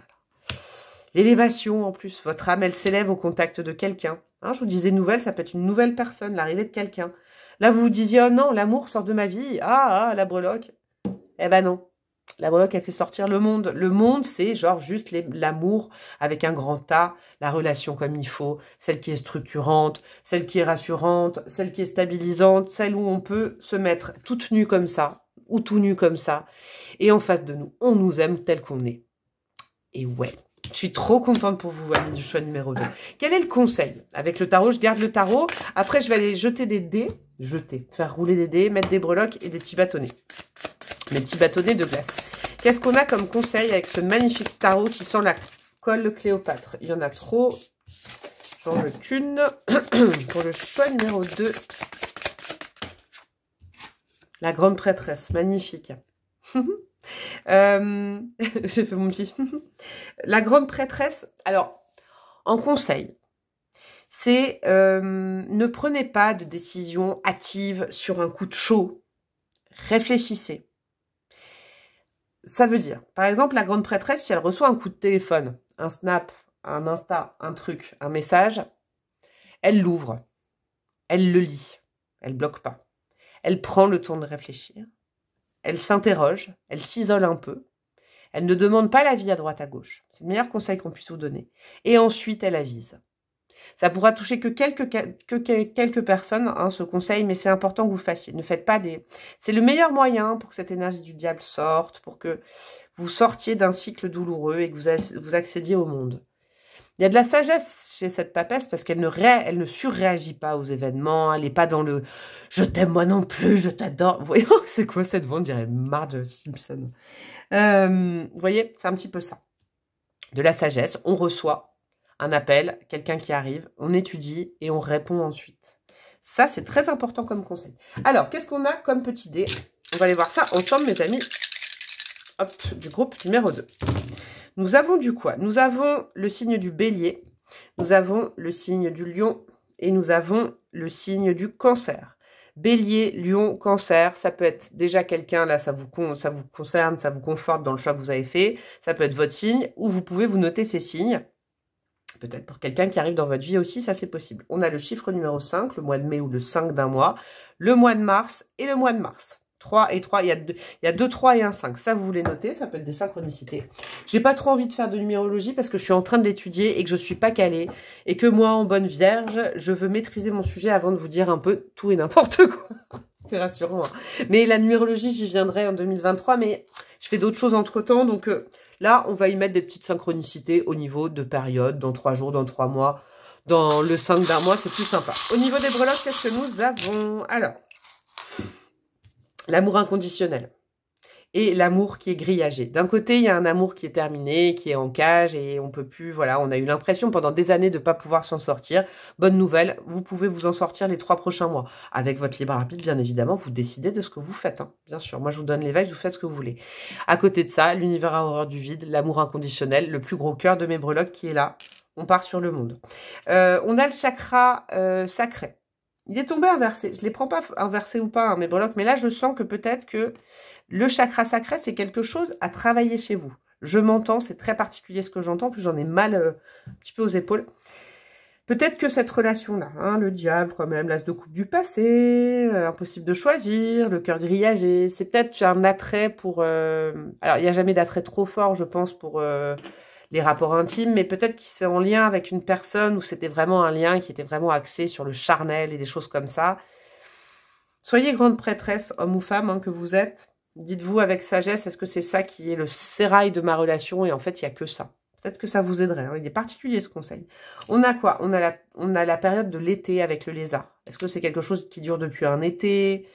L'élévation en plus, votre âme elle s'élève au contact de quelqu'un. Hein, je vous disais nouvelle, ça peut être une nouvelle personne, l'arrivée de quelqu'un. Là vous vous disiez, oh non, l'amour sort de ma vie, la breloque. Eh ben non, la breloque elle fait sortir le monde. Le monde c'est genre juste l'amour avec un grand A, la relation comme il faut, celle qui est structurante, celle qui est rassurante, celle qui est stabilisante, celle où on peut se mettre toute nue comme ça, ou tout nu comme ça, et en face de nous, on nous aime tel qu'on est. Et ouais. Je suis trop contente pour vous, amis du choix numéro 2. Quel est le conseil? Avec le tarot, je garde le tarot. Après, je vais aller jeter des dés. Faire rouler des dés, mettre des breloques et des petits bâtonnets. Mes petits bâtonnets de glace. Qu'est-ce qu'on a comme conseil avec ce magnifique tarot qui sent la colle Cléopâtre? Il y en a trop. J'en veux qu'une. Pour le choix numéro 2. La grande prêtresse. Magnifique. J'ai fait mon petit. La grande prêtresse, alors, en conseil, c'est ne prenez pas de décision hâtive sur un coup de chaud. Réfléchissez. Ça veut dire, par exemple, la grande prêtresse, si elle reçoit un coup de téléphone, un snap, un Insta, un truc, un message, elle l'ouvre, elle le lit, elle bloque pas. Elle prend le temps de réfléchir. Elle s'interroge, elle s'isole un peu. Elle ne demande pas l'avis à droite à gauche. C'est le meilleur conseil qu'on puisse vous donner. Et ensuite, elle avise. Ça pourra toucher que quelques personnes, hein, ce conseil, mais c'est important que vous fassiez. Ne faites pas des... C'est le meilleur moyen pour que cette énergie du diable sorte, pour que vous sortiez d'un cycle douloureux et que vous accédiez au monde. Il y a de la sagesse chez cette papesse parce qu'elle ne surréagit pas aux événements. Elle n'est pas dans le « je t'aime moi non plus, je t'adore ». Vous voyez, c'est quoi cette voix? On dirait Marge Simpson. Vous voyez, c'est un petit peu ça. De la sagesse, on reçoit un appel, quelqu'un qui arrive, on étudie et on répond ensuite. Ça, c'est très important comme conseil. Alors, qu'est-ce qu'on a comme petit dé? On va aller voir ça ensemble, mes amis. Hop, du groupe numéro 2. Nous avons du quoi? Nous avons le signe du bélier, nous avons le signe du lion et nous avons le signe du cancer. Bélier, lion, cancer, ça peut être déjà quelqu'un, là, ça vous concerne, ça vous conforte dans le choix que vous avez fait. Ça peut être votre signe ou vous pouvez vous noter ces signes. Peut-être pour quelqu'un qui arrive dans votre vie aussi, ça c'est possible. On a le chiffre numéro 5, le mois de mai ou le 5 d'un mois, le mois de mars et le mois de mars. 3 et 3, il y a 2, 3 et un 5. Ça, vous voulez noter, ça peut être des synchronicités. J'ai pas trop envie de faire de numérologie parce que je suis en train de l'étudier et que je suis pas calée. Et que moi, en bonne vierge, je veux maîtriser mon sujet avant de vous dire un peu tout et n'importe quoi. C'est rassurant. Hein. Mais la numérologie, j'y viendrai en 2023, mais je fais d'autres choses entre-temps. Donc là, on va y mettre des petites synchronicités au niveau de période, dans 3 jours, dans 3 mois, dans le 5 d'un mois, c'est plus sympa. Au niveau des breloques, qu'est-ce que nous avons? Alors, l'amour inconditionnel et l'amour qui est grillagé. D'un côté, il y a un amour qui est terminé, qui est en cage et on peut plus, voilà, on a eu l'impression pendant des années de ne pas pouvoir s'en sortir. Bonne nouvelle, vous pouvez vous en sortir les 3 prochains mois. Avec votre libre arbitre, bien évidemment, vous décidez de ce que vous faites. Hein. Bien sûr, moi je vous donne l'éveil, vous faites ce que vous voulez. À côté de ça, l'univers a horreur du vide, l'amour inconditionnel, le plus gros cœur de mes breloques qui est là. On part sur le monde. On a le chakra sacré. Il est tombé inversé. Je ne les prends pas inversés ou pas, hein, mes breloques, mais là, je sens que peut-être que le chakra sacré, c'est quelque chose à travailler chez vous. Je m'entends, c'est très particulier ce que j'entends, puis j'en ai mal un petit peu aux épaules. Peut-être que cette relation-là, hein, le diable quand même, l'as de coupe du passé, impossible de choisir, le cœur grillagé, c'est peut-être un attrait pour... Alors, il n'y a jamais d'attrait trop fort, je pense, pour... les rapports intimes, mais peut-être qu'il c'est en lien avec une personne où c'était vraiment un lien qui était vraiment axé sur le charnel et des choses comme ça. Soyez grande prêtresse, homme ou femme, hein, que vous êtes. Dites-vous avec sagesse, est-ce que c'est ça qui est le sérail de ma relation? Et en fait, il n'y a que ça. Peut-être que ça vous aiderait. Hein. Il est particulier ce conseil. On a quoi? On a la période de l'été avec le lézard. Est-ce que c'est quelque chose qui dure depuis un été?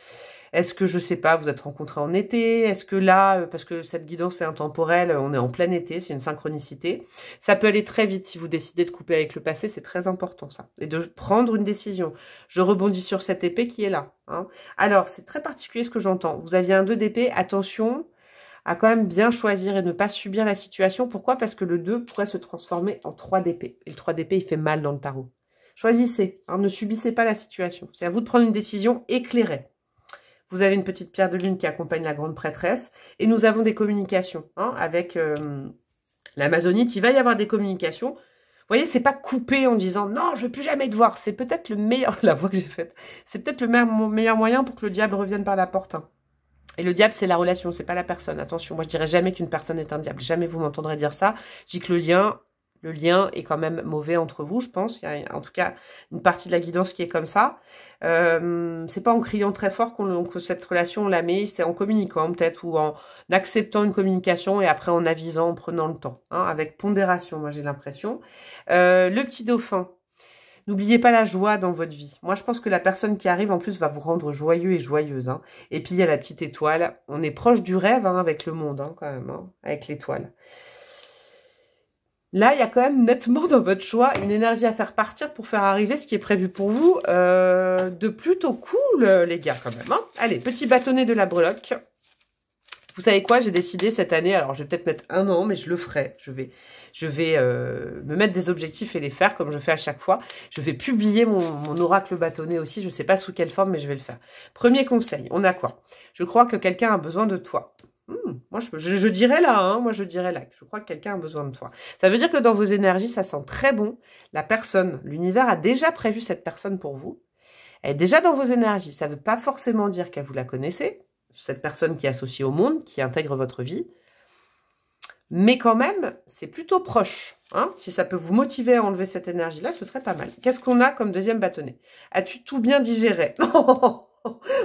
Est-ce que, je sais pas, vous êtes rencontrés en été? Est-ce que là, parce que cette guidance est intemporelle, on est en plein été, c'est une synchronicité. Ça peut aller très vite si vous décidez de couper avec le passé, c'est très important ça. Et de prendre une décision. Je rebondis sur cette épée qui est là. Hein. Alors, c'est très particulier ce que j'entends. Vous aviez un 2 d'épée, attention à quand même bien choisir et ne pas subir la situation. Pourquoi? Parce que le 2 pourrait se transformer en 3 d'épée. Et le 3 d'épée, il fait mal dans le tarot. Choisissez, hein, ne subissez pas la situation. C'est à vous de prendre une décision éclairée. Vous avez une petite pierre de lune qui accompagne la grande prêtresse. Et nous avons des communications hein, avec l'amazonite. Il va y avoir des communications. Vous voyez, c'est pas coupé en disant « Non, je ne veux plus jamais te voir ». C'est peut-être le meilleur... La voix que j'ai faite. C'est peut-être le meilleur moyen pour que le diable revienne par la porte. Hein. Et le diable, c'est la relation, c'est pas la personne. Attention, moi je dirais jamais qu'une personne est un diable. Jamais vous m'entendrez dire ça. Je dis que le lien est quand même mauvais entre vous, je pense. Il y a en tout cas une partie de la guidance qui est comme ça. C'est pas en criant très fort que cette relation on la met, c'est en communiquant peut-être ou en acceptant une communication et après en avisant, en prenant le temps, hein, avec pondération, moi j'ai l'impression. Le petit dauphin. N'oubliez pas la joie dans votre vie. Moi, je pense que la personne qui arrive, en plus, va vous rendre joyeux et joyeuse. Hein. Et puis, il y a la petite étoile. On est proche du rêve hein, avec le monde, hein, quand même, hein, avec l'étoile. Là, il y a quand même nettement dans votre choix une énergie à faire partir pour faire arriver ce qui est prévu pour vous de plutôt cool, les gars, quand même. Hein. Allez, petit bâtonnet de la breloque. Vous savez quoi, j'ai décidé cette année, alors je vais peut-être mettre 1 an, mais je le ferai. Je vais me mettre des objectifs et les faire comme je fais à chaque fois. Je vais publier mon oracle bâtonnet aussi. Je ne sais pas sous quelle forme, mais je vais le faire. Premier conseil, on a quoi? Je crois que quelqu'un a besoin de toi. Moi, je dirais là, hein, moi je dirais là, je crois que quelqu'un a besoin de toi. Ça veut dire que dans vos énergies, ça sent très bon. La personne, l'univers a déjà prévu cette personne pour vous. Elle est déjà dans vos énergies. Ça ne veut pas forcément dire que vous la connaissez. Cette personne qui est associée au monde, qui intègre votre vie. Mais quand même, c'est plutôt proche. Hein. Si ça peut vous motiver à enlever cette énergie-là, ce serait pas mal. Qu'est-ce qu'on a comme deuxième bâtonnet? As-tu tout bien digéré?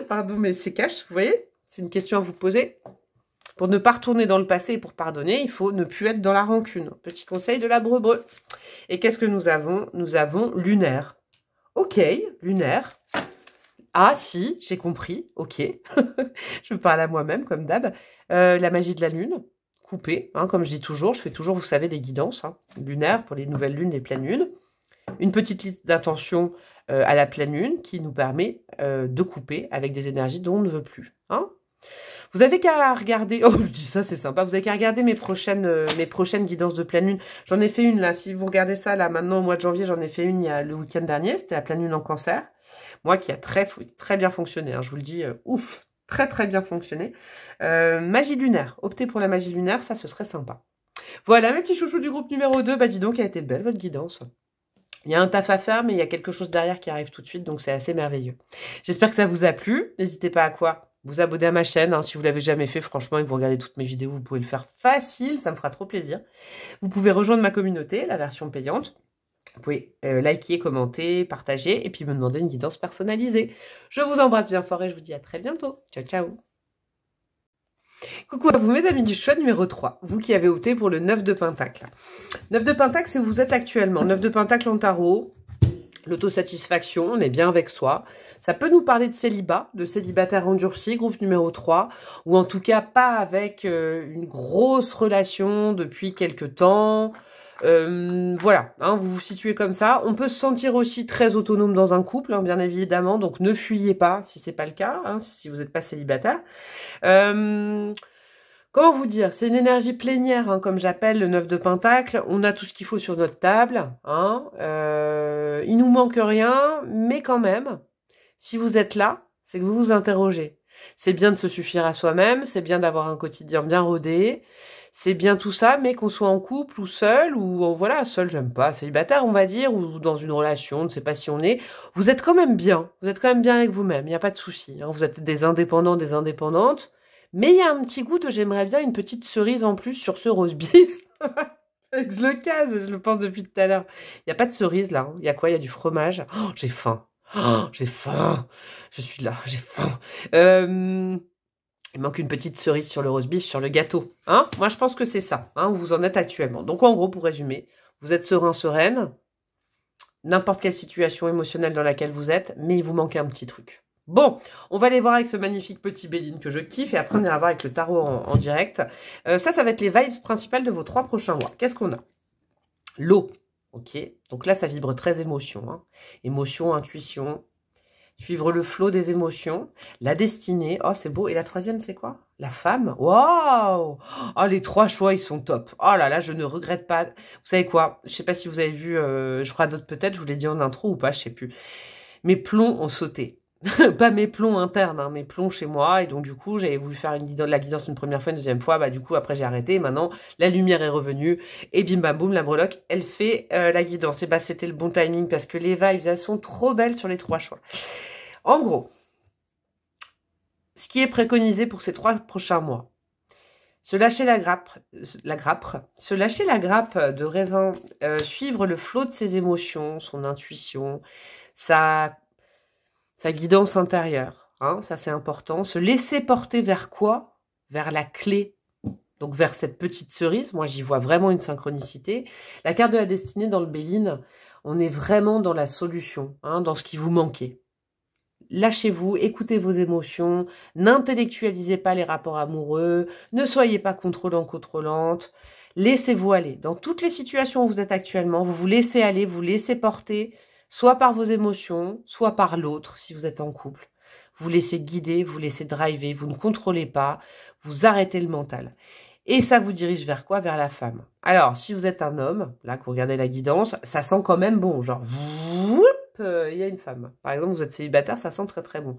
Pardon, mais c'est cash, vous voyez? C'est une question à vous poser. Pour ne pas retourner dans le passé et pour pardonner, il faut ne plus être dans la rancune. Petit conseil de la Brebreu. Et qu'est-ce que nous avons? Nous avons lunaire. Ok, lunaire. Ah si, j'ai compris, ok. Je me parle à moi-même comme d'hab. La magie de la lune, coupée, hein, comme je dis toujours. Je fais toujours, vous savez, des guidances hein, lunaires pour les nouvelles lunes, les pleines lunes. Une petite liste d'intentions à la pleine lune qui nous permet de couper avec des énergies dont on ne veut plus. Hein. Vous avez qu'à regarder, oh je dis ça c'est sympa, vous avez qu'à regarder mes prochaines guidances de pleine lune. J'en ai fait une là, si vous regardez ça là maintenant au mois de janvier, j'en ai fait une il y a le week-end dernier, c'était la pleine lune en cancer. Moi qui a très bien fonctionné, hein, je vous le dis, ouf, très bien fonctionné. Magie lunaire, optez pour la magie lunaire, ça ce serait sympa. Voilà mes petits chouchous du groupe numéro 2, bah dis donc, elle a été belle votre guidance. Il y a un taf à faire, mais il y a quelque chose derrière qui arrive tout de suite, donc c'est assez merveilleux. J'espère que ça vous a plu, n'hésitez pas à quoi? Vous abonner à ma chaîne, hein, si vous ne l'avez jamais fait, franchement, et que vous regardez toutes mes vidéos, vous pouvez le faire facile, ça me fera trop plaisir. Vous pouvez rejoindre ma communauté, la version payante. Vous pouvez liker, commenter, partager, et puis me demander une guidance personnalisée. Je vous embrasse bien fort et je vous dis à très bientôt. Ciao, ciao. Coucou à vous mes amis du choix numéro 3, vous qui avez opté pour le 9 de Pentacle. 9 de Pentacle, c'est où vous êtes actuellement. 9 de Pentacle en tarot. L'autosatisfaction, on est bien avec soi. Ça peut nous parler de célibat, de célibataire endurci, groupe numéro 3, ou en tout cas pas avec une grosse relation depuis quelques temps. Voilà, hein, vous vous situez comme ça. On peut se sentir aussi très autonome dans un couple, hein, bien évidemment, donc ne fuyez pas si c'est pas le cas, hein, si vous n'êtes pas célibataire. Comment vous dire? C'est une énergie plénière, hein, comme j'appelle le 9 de Pentacle. On a tout ce qu'il faut sur notre table. Hein, il nous manque rien, mais quand même, si vous êtes là, c'est que vous vous interrogez. C'est bien de se suffire à soi-même, c'est bien d'avoir un quotidien bien rodé, c'est bien tout ça, mais qu'on soit en couple ou seul, ou voilà, seul, j'aime pas, célibataire, on va dire, ou dans une relation, on ne sait pas si on est, vous êtes quand même bien. Vous êtes quand même bien avec vous-même, il n'y a pas de souci. Hein, vous êtes des indépendants, des indépendantes. Mais il y a un petit goût de j'aimerais bien une petite cerise en plus sur ce rose beef. Je le case, je le pense depuis tout à l'heure. Il n'y a pas de cerise là. Il y a quoi? Il y a du fromage. Oh, j'ai faim. Oh, j'ai faim. Je suis là, j'ai faim. Il manque une petite cerise sur le roast beef, sur le gâteau. Hein? Moi, je pense que c'est ça, hein, où vous en êtes actuellement. Donc, en gros, pour résumer, vous êtes serein, sereine, n'importe quelle situation émotionnelle dans laquelle vous êtes, mais il vous manque un petit truc. Bon, on va aller voir avec ce magnifique petit Béline que je kiffe, et après, on ira voir avec le tarot en direct. Ça va être les vibes principales de vos 3 prochains mois. Qu'est-ce qu'on a? L'eau, ok? Donc là, ça vibre très émotion. Hein. Émotion, intuition... Suivre le flot des émotions. La destinée. Oh, c'est beau. Et la troisième, c'est quoi? La femme. Waouh! Oh, les 3 choix, ils sont top. Oh là là, je ne regrette pas. Vous savez quoi? Je sais pas si vous avez vu, je crois d'autres peut-être, je vous l'ai dit en intro ou pas, je sais plus. Mes plombs ont sauté. Pas mes plombs internes, hein, mes plombs chez moi. Et donc, du coup, j'avais voulu faire la guidance une première fois, une deuxième fois. Bah, du coup, après, j'ai arrêté. Et maintenant, la lumière est revenue. Et bim, bam, boum, la breloque, elle fait la guidance. Et bah, c'était le bon timing parce que les vibes, elles sont trop belles sur les 3 choix. En gros, ce qui est préconisé pour ces 3 prochains mois, se lâcher la grappe de raisin, suivre le flot de ses émotions, son intuition, sa guidance intérieure, hein, ça c'est important. Se laisser porter vers quoi? Vers la clé, donc vers cette petite cerise. Moi j'y vois vraiment une synchronicité. La carte de la destinée dans le Béline, on est vraiment dans la solution, hein, dans ce qui vous manquait. Lâchez-vous, écoutez vos émotions, n'intellectualisez pas les rapports amoureux, ne soyez pas contrôlante, laissez-vous aller. Dans toutes les situations où vous êtes actuellement, vous vous laissez aller, vous laissez porter, soit par vos émotions, soit par l'autre, si vous êtes en couple. Vous laissez guider, vous laissez driver, vous ne contrôlez pas, vous arrêtez le mental. Et ça vous dirige vers quoi? Vers la femme. Alors, si vous êtes un homme, là, que vous regardez la guidance, ça sent quand même bon, genre... il y a une femme. Par exemple, vous êtes célibataire, ça sent très très bon.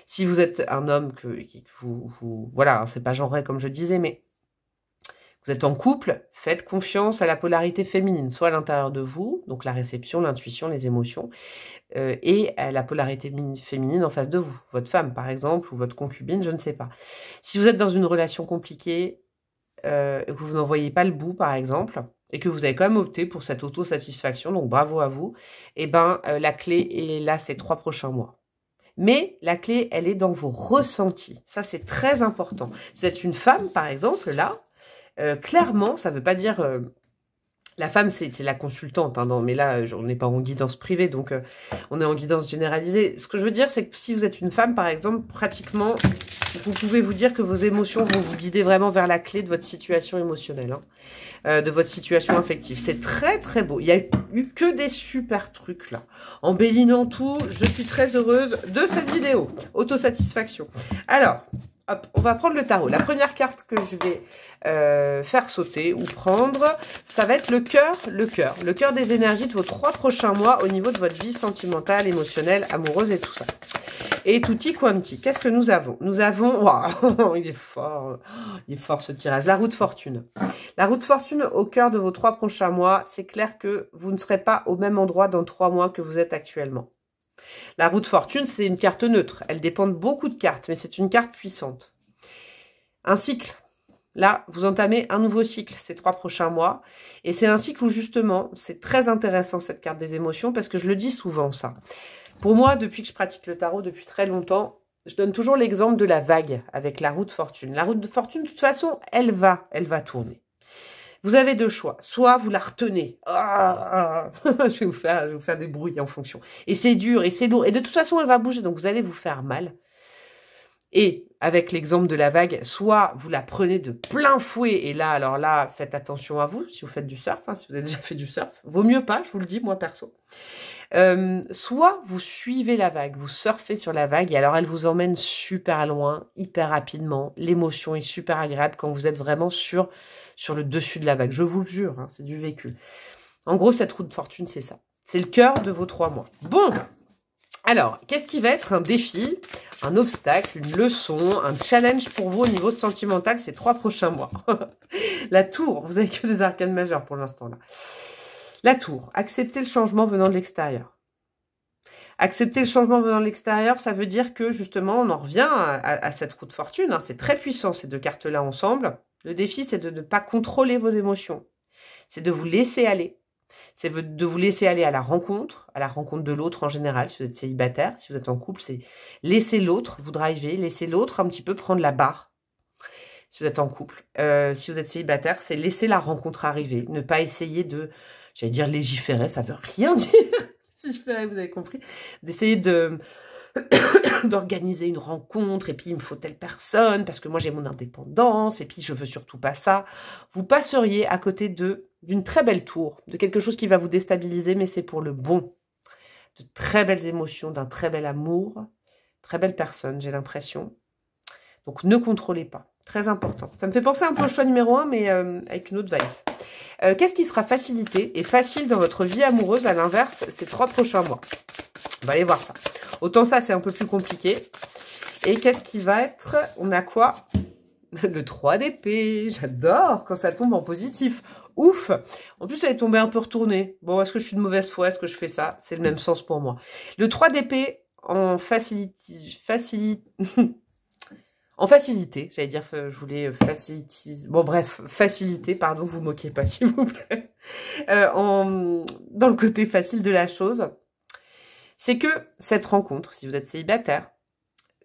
Si vous êtes un homme voilà, hein, c'est pas genré comme je disais, mais vous êtes en couple, faites confiance à la polarité féminine, soit à l'intérieur de vous, donc la réception, l'intuition, les émotions, et à la polarité féminine en face de vous, votre femme par exemple, ou votre concubine, je ne sais pas. Si vous êtes dans une relation compliquée, que vous n'en voyez pas le bout par exemple, et que vous avez quand même opté pour cette autosatisfaction, donc bravo à vous, et ben la clé est là ces 3 prochains mois. Mais la clé, elle est dans vos ressentis. Ça, c'est très important. Si vous êtes une femme, par exemple, là, clairement, ça ne veut pas dire... la femme, c'est la consultante, hein, non, mais là, on n'est pas en guidance privée, donc on est en guidance généralisée. Ce que je veux dire, c'est que si vous êtes une femme, par exemple, pratiquement... Vous pouvez vous dire que vos émotions vont vous guider vraiment vers la clé de votre situation émotionnelle, hein, de votre situation affective. C'est très très beau. Il n'y a eu que des super trucs là. En bélinant tout, je suis très heureuse de cette vidéo. Autosatisfaction. Alors, hop, on va prendre le tarot. La première carte que je vais faire sauter ou prendre, ça va être le cœur. Le cœur des énergies de vos 3 prochains mois au niveau de votre vie sentimentale, émotionnelle, amoureuse et tout ça. Et tutti quanti, qu'est-ce que nous avons? Nous avons... Wow, il est fort ce tirage. La roue de fortune. La roue de fortune au cœur de vos 3 prochains mois, c'est clair que vous ne serez pas au même endroit dans 3 mois que vous êtes actuellement. La roue de fortune, c'est une carte neutre. Elle dépend de beaucoup de cartes, mais c'est une carte puissante. Un cycle. Là, vous entamez un nouveau cycle ces 3 prochains mois. Et c'est un cycle où, justement, c'est très intéressant cette carte des émotions, parce que je le dis souvent, ça. Pour moi, depuis que je pratique le tarot depuis très longtemps, je donne toujours l'exemple de la vague avec la roue de fortune. La roue de fortune, de toute façon, elle va tourner. Vous avez 2 choix. Soit vous la retenez. Je vais vous faire des bruits en fonction. Et c'est dur, et c'est lourd. Et de toute façon, elle va bouger, donc vous allez vous faire mal. Et avec l'exemple de la vague, soit vous la prenez de plein fouet, et là, alors là, faites attention à vous, si vous faites du surf, hein, si vous avez déjà fait du surf. Vaut mieux pas, je vous le dis, moi perso. Soit vous suivez la vague, vous surfez sur la vague, et alors elle vous emmène super loin, hyper rapidement. L'émotion est super agréable quand vous êtes vraiment sur le dessus de la vague. Je vous le jure, hein, c'est du vécu. En gros, cette roue de fortune, c'est ça. C'est le cœur de vos 3 mois. Bon, alors, qu'est-ce qui va être un défi, un obstacle, une leçon, un challenge pour vous au niveau sentimental ces 3 prochains mois? La tour, vous avez que des arcanes majeures pour l'instant là. La tour, accepter le changement venant de l'extérieur. Accepter le changement venant de l'extérieur, ça veut dire que justement, on en revient à cette roue de fortune. Hein. C'est très puissant ces 2 cartes-là ensemble. Le défi, c'est de ne pas contrôler vos émotions. C'est de vous laisser aller. C'est de vous laisser aller à la rencontre de l'autre en général, si vous êtes célibataire, si vous êtes en couple, c'est laisser l'autre vous driver, laisser l'autre un petit peu prendre la barre si vous êtes en couple. Si vous êtes célibataire, c'est laisser la rencontre arriver. Ne pas essayer de, j'allais dire légiférer, ça veut rien dire. Légiférer, vous avez compris. D'essayer de d'organiser une rencontre, et puis il me faut telle personne, parce que moi j'ai mon indépendance, et puis je veux surtout pas ça. Vous passeriez à côté d'une très belle tour, de quelque chose qui va vous déstabiliser, mais c'est pour le bon. De très belles émotions, d'un très bel amour, très belle personne, j'ai l'impression. Donc ne contrôlez pas, très important. Ça me fait penser un peu au choix numéro 1, mais avec une autre vibe. Qu'est-ce qui sera facilité et facile dans votre vie amoureuse, à l'inverse, ces 3 prochains mois? On va aller voir ça. Autant ça, c'est un peu plus compliqué. Et qu'est-ce qui va être? On a quoi? Le 3 d'épée. J'adore quand ça tombe en positif. Ouf! En plus, elle est tombée un peu retournée. Bon, est-ce que je suis de mauvaise foi? Est-ce que je fais ça? C'est le même sens pour moi. Le 3 d'épée en en facilité, j'allais dire, je voulais faciliter. Bon, bref, facilité, pardon, vous moquez pas, s'il vous plaît. Dans le côté facile de la chose, c'est que cette rencontre, si vous êtes célibataire,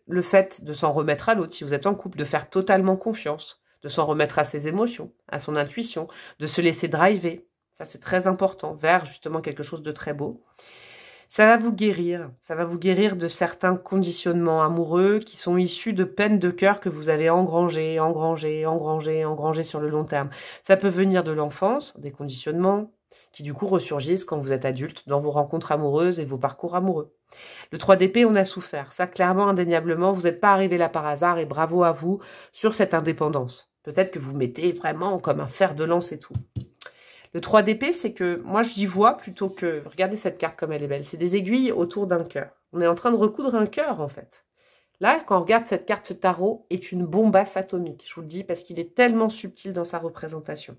le fait de s'en remettre à l'autre, si vous êtes en couple, de faire totalement confiance, de s'en remettre à ses émotions, à son intuition, de se laisser driver, ça c'est très important, vers justement quelque chose de très beau. Ça va vous guérir de certains conditionnements amoureux qui sont issus de peines de cœur que vous avez engrangées sur le long terme. Ça peut venir de l'enfance, des conditionnements qui du coup ressurgissent quand vous êtes adulte dans vos rencontres amoureuses et vos parcours amoureux. Le 3 d'épée, on a souffert. Ça, clairement, indéniablement, vous n'êtes pas arrivé là par hasard et bravo à vous sur cette indépendance. Peut-être que vous mettez vraiment comme un fer de lance et tout. Le 3 d'épée, c'est que moi, je y vois plutôt que... Regardez cette carte comme elle est belle. C'est des aiguilles autour d'un cœur. On est en train de recoudre un cœur, en fait. Là, quand on regarde cette carte, ce tarot est une bombasse atomique. Je vous le dis parce qu'il est tellement subtil dans sa représentation.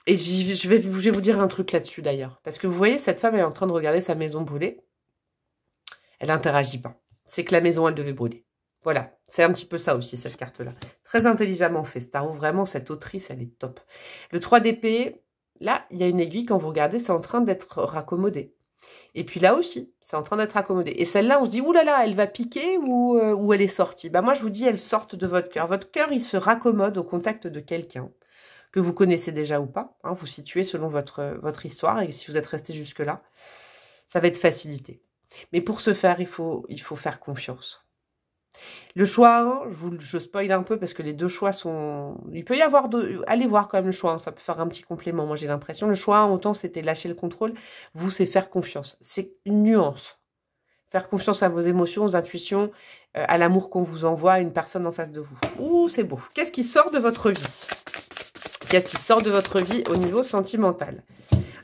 Et je vais vous dire un truc là-dessus, d'ailleurs. Parce que vous voyez, cette femme est en train de regarder sa maison brûler. Elle n'interagit pas. C'est que la maison, elle devait brûler. Voilà, c'est un petit peu ça aussi, cette carte-là. Très intelligemment fait. Ce tarot, vraiment, cette autrice, elle est top. Le 3 d'épée, là, il y a une aiguille, quand vous regardez, c'est en train d'être raccommodé. Et puis là aussi, c'est en train d'être raccommodé. Et celle-là, on se dit, oulala, elle va piquer ou elle est sortie. Bah moi, je vous dis, elle sorte de votre cœur. Votre cœur, il se raccommode au contact de quelqu'un que vous connaissez déjà ou pas. Hein, vous situez selon votre histoire. Et si vous êtes resté jusque-là, ça va être facilité. Mais pour ce faire, il faut faire confiance. Le choix, je spoil un peu parce que les deux choix sont... Il peut y avoir... Allez voir quand même le choix, hein, ça peut faire un petit complément, moi j'ai l'impression. Le choix, autant c'était lâcher le contrôle, vous c'est faire confiance. C'est une nuance. Faire confiance à vos émotions, aux intuitions, à l'amour qu'on vous envoie, à une personne en face de vous. Ouh, c'est beau. Qu'est-ce qui sort de votre vie? Qu'est-ce qui sort de votre vie au niveau sentimental?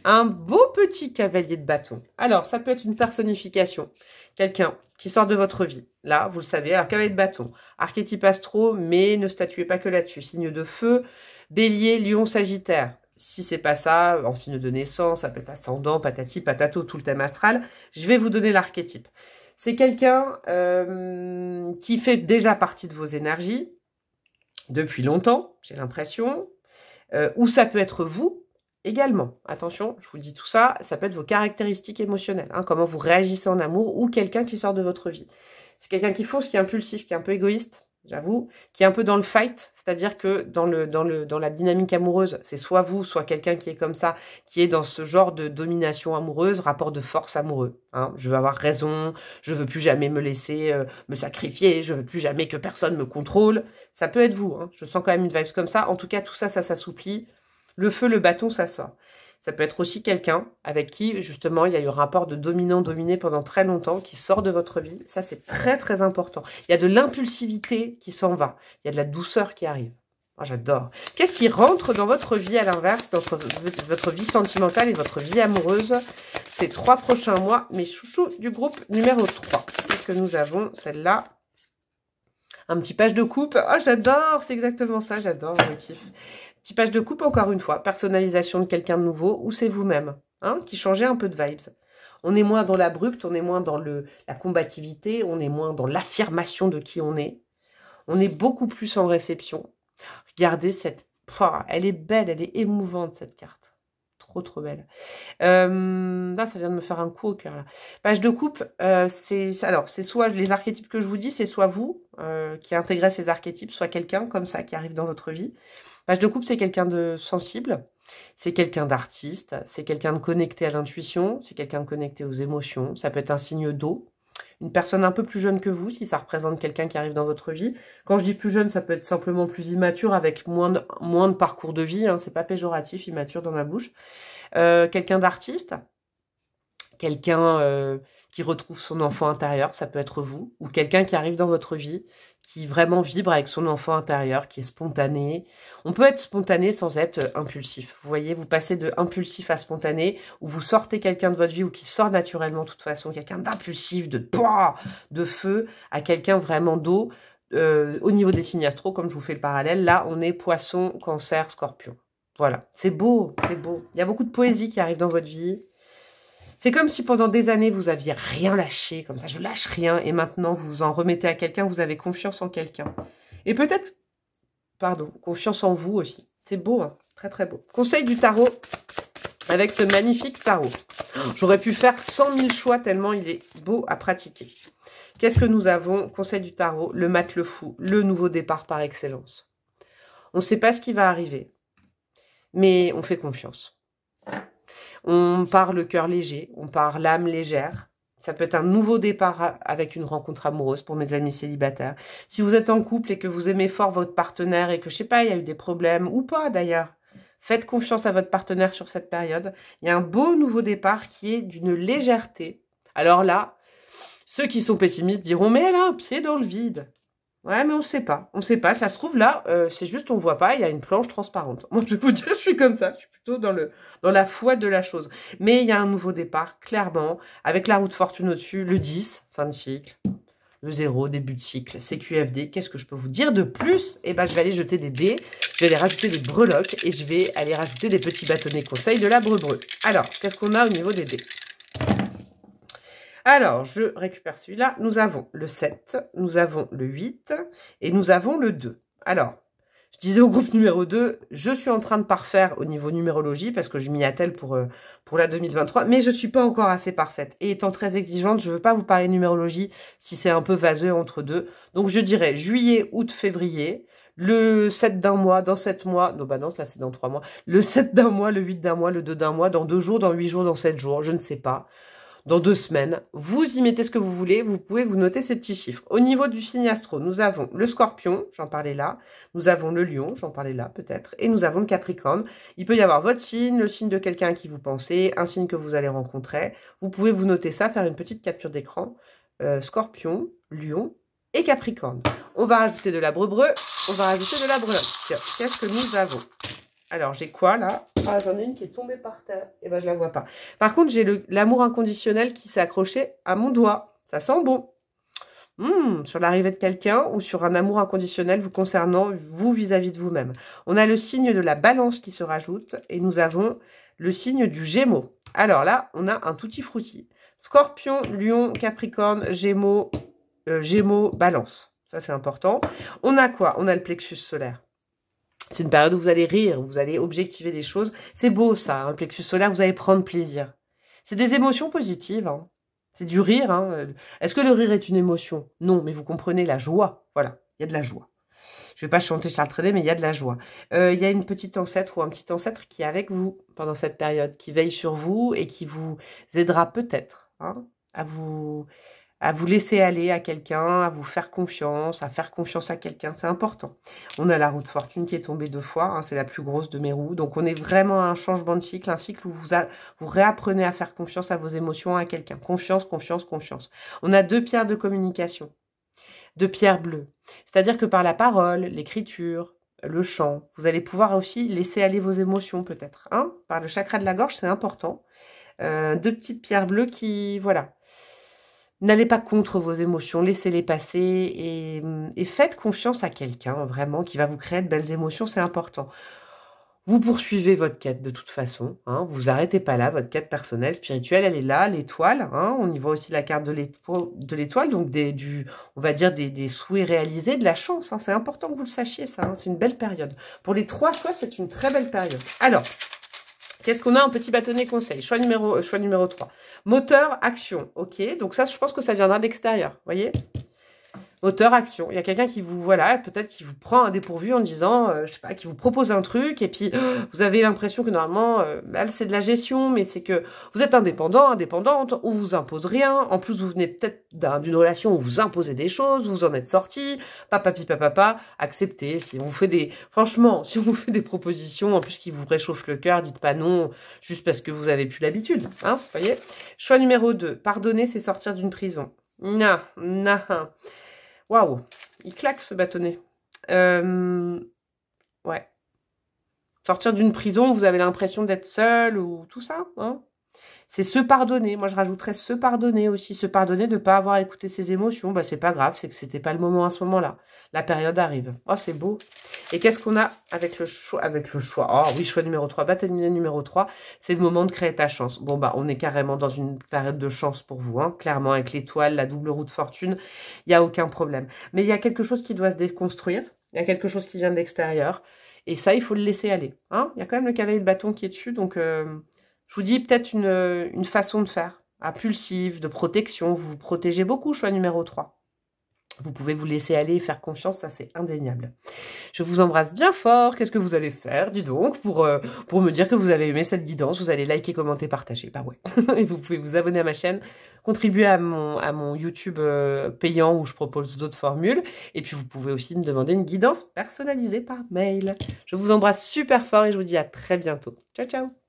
Un beau petit cavalier de bâton. Alors, ça peut être une personnification. Quelqu'un qui sort de votre vie. Là, vous le savez, alors cavalier de bâton. Archétype astro, mais ne statuez pas que là-dessus. Signe de feu, bélier, lion, sagittaire. Si c'est pas ça, en signe de naissance, ça peut être ascendant, patati, patato, tout le thème astral. Je vais vous donner l'archétype. C'est quelqu'un qui fait déjà partie de vos énergies depuis longtemps, j'ai l'impression. Ou ça peut être vous. Également, attention, je vous dis tout ça, ça peut être vos caractéristiques émotionnelles, hein, comment vous réagissez en amour ou quelqu'un qui sort de votre vie. C'est quelqu'un qui fausse, qui est impulsif, qui est un peu égoïste, j'avoue, qui est un peu dans le fight, c'est-à-dire que dans la dynamique amoureuse, c'est soit vous, soit quelqu'un qui est comme ça, qui est dans ce genre de domination amoureuse, rapport de force amoureux. Hein. Je veux avoir raison, je veux plus jamais me laisser me sacrifier, je veux plus jamais que personne me contrôle. Ça peut être vous, hein. Je sens quand même une vibe comme ça. En tout cas, tout ça, ça s'assouplit. Le feu, le bâton, ça sort. Ça peut être aussi quelqu'un avec qui, justement, il y a eu un rapport de dominant-dominé pendant très longtemps, qui sort de votre vie. Ça, c'est très, très important. Il y a de l'impulsivité qui s'en va. Il y a de la douceur qui arrive. Oh, j'adore. Qu'est-ce qui rentre dans votre vie à l'inverse, dans votre vie sentimentale et votre vie amoureuse ces 3 prochains mois? Mes chouchous du groupe numéro 3. Qu'est-ce que nous avons? Celle-là. Un petit page de coupe. Oh, j'adore. C'est exactement ça. J'adore. Je kiffe. Petit page de coupe, encore une fois, personnalisation de quelqu'un de nouveau, ou c'est vous-même, hein, qui changez un peu de vibes. On est moins dans l'abrupt, on est moins dans la combativité, on est moins dans l'affirmation de qui on est. On est beaucoup plus en réception. Regardez cette... elle est belle, elle est émouvante, cette carte. trop belle. Là, ça vient de me faire un coup au cœur, là. Page de coupe, c'est soit les archétypes que je vous dis, c'est soit vous qui intégrez ces archétypes, soit quelqu'un comme ça qui arrive dans votre vie. Page de coupe, c'est quelqu'un de sensible, c'est quelqu'un d'artiste, c'est quelqu'un de connecté à l'intuition, c'est quelqu'un de connecté aux émotions, ça peut être un signe d'eau, une personne un peu plus jeune que vous, si ça représente quelqu'un qui arrive dans votre vie. Quand je dis plus jeune, ça peut être simplement plus immature, avec moins de parcours de vie, hein, c'est pas péjoratif, immature dans ma bouche. Quelqu'un d'artiste, quelqu'un qui retrouve son enfant intérieur, ça peut être vous, ou quelqu'un qui arrive dans votre vie, qui vraiment vibre avec son enfant intérieur, qui est spontané. On peut être spontané sans être impulsif. Vous voyez, vous passez de impulsif à spontané, ou vous sortez quelqu'un de votre vie, ou qui sort naturellement de toute façon, quelqu'un d'impulsif, de feu, à quelqu'un vraiment d'eau. Au niveau des signes astro, comme je vous fais le parallèle, là, on est poisson, cancer, scorpion. Voilà, c'est beau, c'est beau. Il y a beaucoup de poésie qui arrive dans votre vie. C'est comme si pendant des années, vous aviez rien lâché, comme ça, je lâche rien, et maintenant, vous vous en remettez à quelqu'un, vous avez confiance en quelqu'un. Et peut-être, confiance en vous aussi. C'est beau, hein, très très beau. Conseil du tarot, avec ce magnifique tarot. J'aurais pu faire 100 000 choix, tellement il est beau à pratiquer. Qu'est-ce que nous avons? Conseil du tarot, le mat le fou, le nouveau départ par excellence. On ne sait pas ce qui va arriver, mais on fait confiance. On part le cœur léger, on part l'âme légère. Ça peut être un nouveau départ avec une rencontre amoureuse pour mes amis célibataires. Si vous êtes en couple et que vous aimez fort votre partenaire et que, je sais pas, il y a eu des problèmes, ou pas d'ailleurs, faites confiance à votre partenaire sur cette période. Il y a un beau nouveau départ qui est d'une légèreté. Alors là, ceux qui sont pessimistes diront « Mais elle a un pied dans le vide ». Ouais, mais on sait pas. On sait pas. Ça se trouve, là, c'est juste, on voit pas, il y a une planche transparente. Moi, je vais vous dire, je suis comme ça. Je suis plutôt dans la foi de la chose. Mais il y a un nouveau départ, clairement, avec la roue de fortune au-dessus, le 10, fin de cycle, le 0, début de cycle, CQFD. Qu'est-ce que je peux vous dire de plus? Eh ben, je vais aller jeter des dés, je vais aller rajouter des breloques et je vais aller rajouter des petits bâtonnets conseils de la Brebreu. Alors, qu'est-ce qu'on a au niveau des dés? Alors, je récupère celui-là. Nous avons le 7, nous avons le 8 et nous avons le 2. Alors, je disais au groupe numéro 2, je suis en train de parfaire au niveau numérologie parce que je m'y attelle pour la 2023, mais je ne suis pas encore assez parfaite. Et étant très exigeante, je ne veux pas vous parler numérologie si c'est un peu vaseux entre deux. Donc, je dirais juillet, août, février. Le 7 d'un mois, dans 7 mois, non, bah non, là c'est dans 3 mois. Le 7 d'un mois, le 8 d'un mois, le 2 d'un mois, dans 2 jours, dans 8 jours, dans 7 jours, je ne sais pas. Dans 2 semaines, vous y mettez ce que vous voulez, vous pouvez vous noter ces petits chiffres. Au niveau du signe astro, nous avons le scorpion, j'en parlais là, nous avons le lion, j'en parlais là peut-être, et nous avons le capricorne. Il peut y avoir votre signe, le signe de quelqu'un à qui vous pensez, un signe que vous allez rencontrer. Vous pouvez vous noter ça, faire une petite capture d'écran. Scorpion, lion et capricorne. On va rajouter de la brebreu, on va rajouter de la breloque. Qu'est-ce que nous avons ? Alors, j'ai quoi, là? Ah, j'en ai une qui est tombée par terre. Eh ben, je la vois pas. Par contre, j'ai l'amour inconditionnel qui s'est accroché à mon doigt. Ça sent bon. Sur l'arrivée de quelqu'un ou sur un amour inconditionnel vous concernant, vous vis-à-vis de vous-même. On a le signe de la balance qui se rajoute et nous avons le signe du gémeaux. Alors là, on a un tutti frutti. Scorpion, lion, capricorne, gémeaux, balance. Ça, c'est important. On a quoi? On a le plexus solaire. C'est une période où vous allez rire, vous allez objectiver des choses. C'est beau ça, hein, le plexus solaire, vous allez prendre plaisir. C'est des émotions positives, hein. C'est du rire. Hein. Est-ce que le rire est une émotion? Non, mais vous comprenez la joie. Voilà, il y a de la joie. Je ne vais pas chanter Charles Trenet, mais il y a de la joie. Il y a une petite ancêtre ou un petit ancêtre qui est avec vous pendant cette période, qui veille sur vous et qui vous aidera peut-être hein, à vous laisser aller à quelqu'un, à vous faire confiance, à faire confiance à quelqu'un. C'est important. On a la roue de fortune qui est tombée 2 fois. Hein, c'est la plus grosse de mes roues. Donc, on est vraiment à un changement de cycle. Un cycle où vous réapprenez à faire confiance à vos émotions, à quelqu'un. Confiance, confiance, confiance. On a 2 pierres de communication. 2 pierres bleues. C'est-à-dire que par la parole, l'écriture, le chant, vous allez pouvoir aussi laisser aller vos émotions peut-être. Hein, par le chakra de la gorge, c'est important. 2 petites pierres bleues qui... Voilà. N'allez pas contre vos émotions, laissez-les passer et faites confiance à quelqu'un, vraiment, qui va vous créer de belles émotions, c'est important. Vous poursuivez votre quête de toute façon, hein, vous arrêtez pas là, votre quête personnelle, spirituelle, elle est là, l'étoile, hein, on y voit aussi la carte de l'étoile, donc on va dire des souhaits réalisés, de la chance, hein, c'est important que vous le sachiez ça, hein, c'est une belle période. Pour les 3 choix, c'est une très belle période. Alors, Qu'est-ce qu'on a en petit bâtonnet conseil? Choix numéro 3. Moteur, action. Ok, donc ça, je pense que ça viendra de l'extérieur. Vous voyez? Moteur, action. Il y a quelqu'un qui vous, voilà, peut-être qui vous prend un dépourvu en disant, je sais pas, qui vous propose un truc, et puis vous avez l'impression que normalement, c'est de la gestion, mais c'est que vous êtes indépendant, indépendante, on vous impose rien. En plus, vous venez peut-être d'une relation où vous imposez des choses, vous en êtes sorti, papa, acceptez. Si on vous fait franchement, si on vous fait des propositions, en plus qui vous réchauffent le cœur, dites pas non, juste parce que vous avez plus l'habitude, hein, vous voyez. Choix numéro 2. Pardonner, c'est sortir d'une prison. Waouh, il claque ce bâtonnet. Ouais. Sortir d'une prison, vous avez l'impression d'être seul ou tout ça, hein. C'est se pardonner. Moi, je rajouterais se pardonner aussi. Se pardonner de ne pas avoir écouté ses émotions. Bah, c'est pas grave, c'est que c'était pas le moment à ce moment-là. La période arrive. Oh, c'est beau. Et qu'est-ce qu'on a avec le choix? Oh oui, choix numéro 3. Bâtonnet numéro 3. C'est le moment de créer ta chance. Bon, bah, on est carrément dans une période de chance pour vous, hein. Clairement, avec l'étoile, la double roue de fortune, il n'y a aucun problème. Mais il y a quelque chose qui doit se déconstruire. Il y a quelque chose qui vient de l'extérieur. Et ça, il faut le laisser aller, hein. Il y a quand même le cavalier de bâton qui est dessus, donc... je vous dis peut-être une façon de faire, impulsive, de protection. Vous vous protégez beaucoup, choix numéro 3. Vous pouvez vous laisser aller et faire confiance, ça c'est indéniable. Je vous embrasse bien fort. Qu'est-ce que vous allez faire, dis donc, pour me dire que vous avez aimé cette guidance? Vous allez liker, commenter, partager. Bah ouais. Et vous pouvez vous abonner à ma chaîne, contribuer à mon YouTube payant où je propose d'autres formules. Et puis vous pouvez aussi me demander une guidance personnalisée par mail. Je vous embrasse super fort et je vous dis à très bientôt. Ciao, ciao!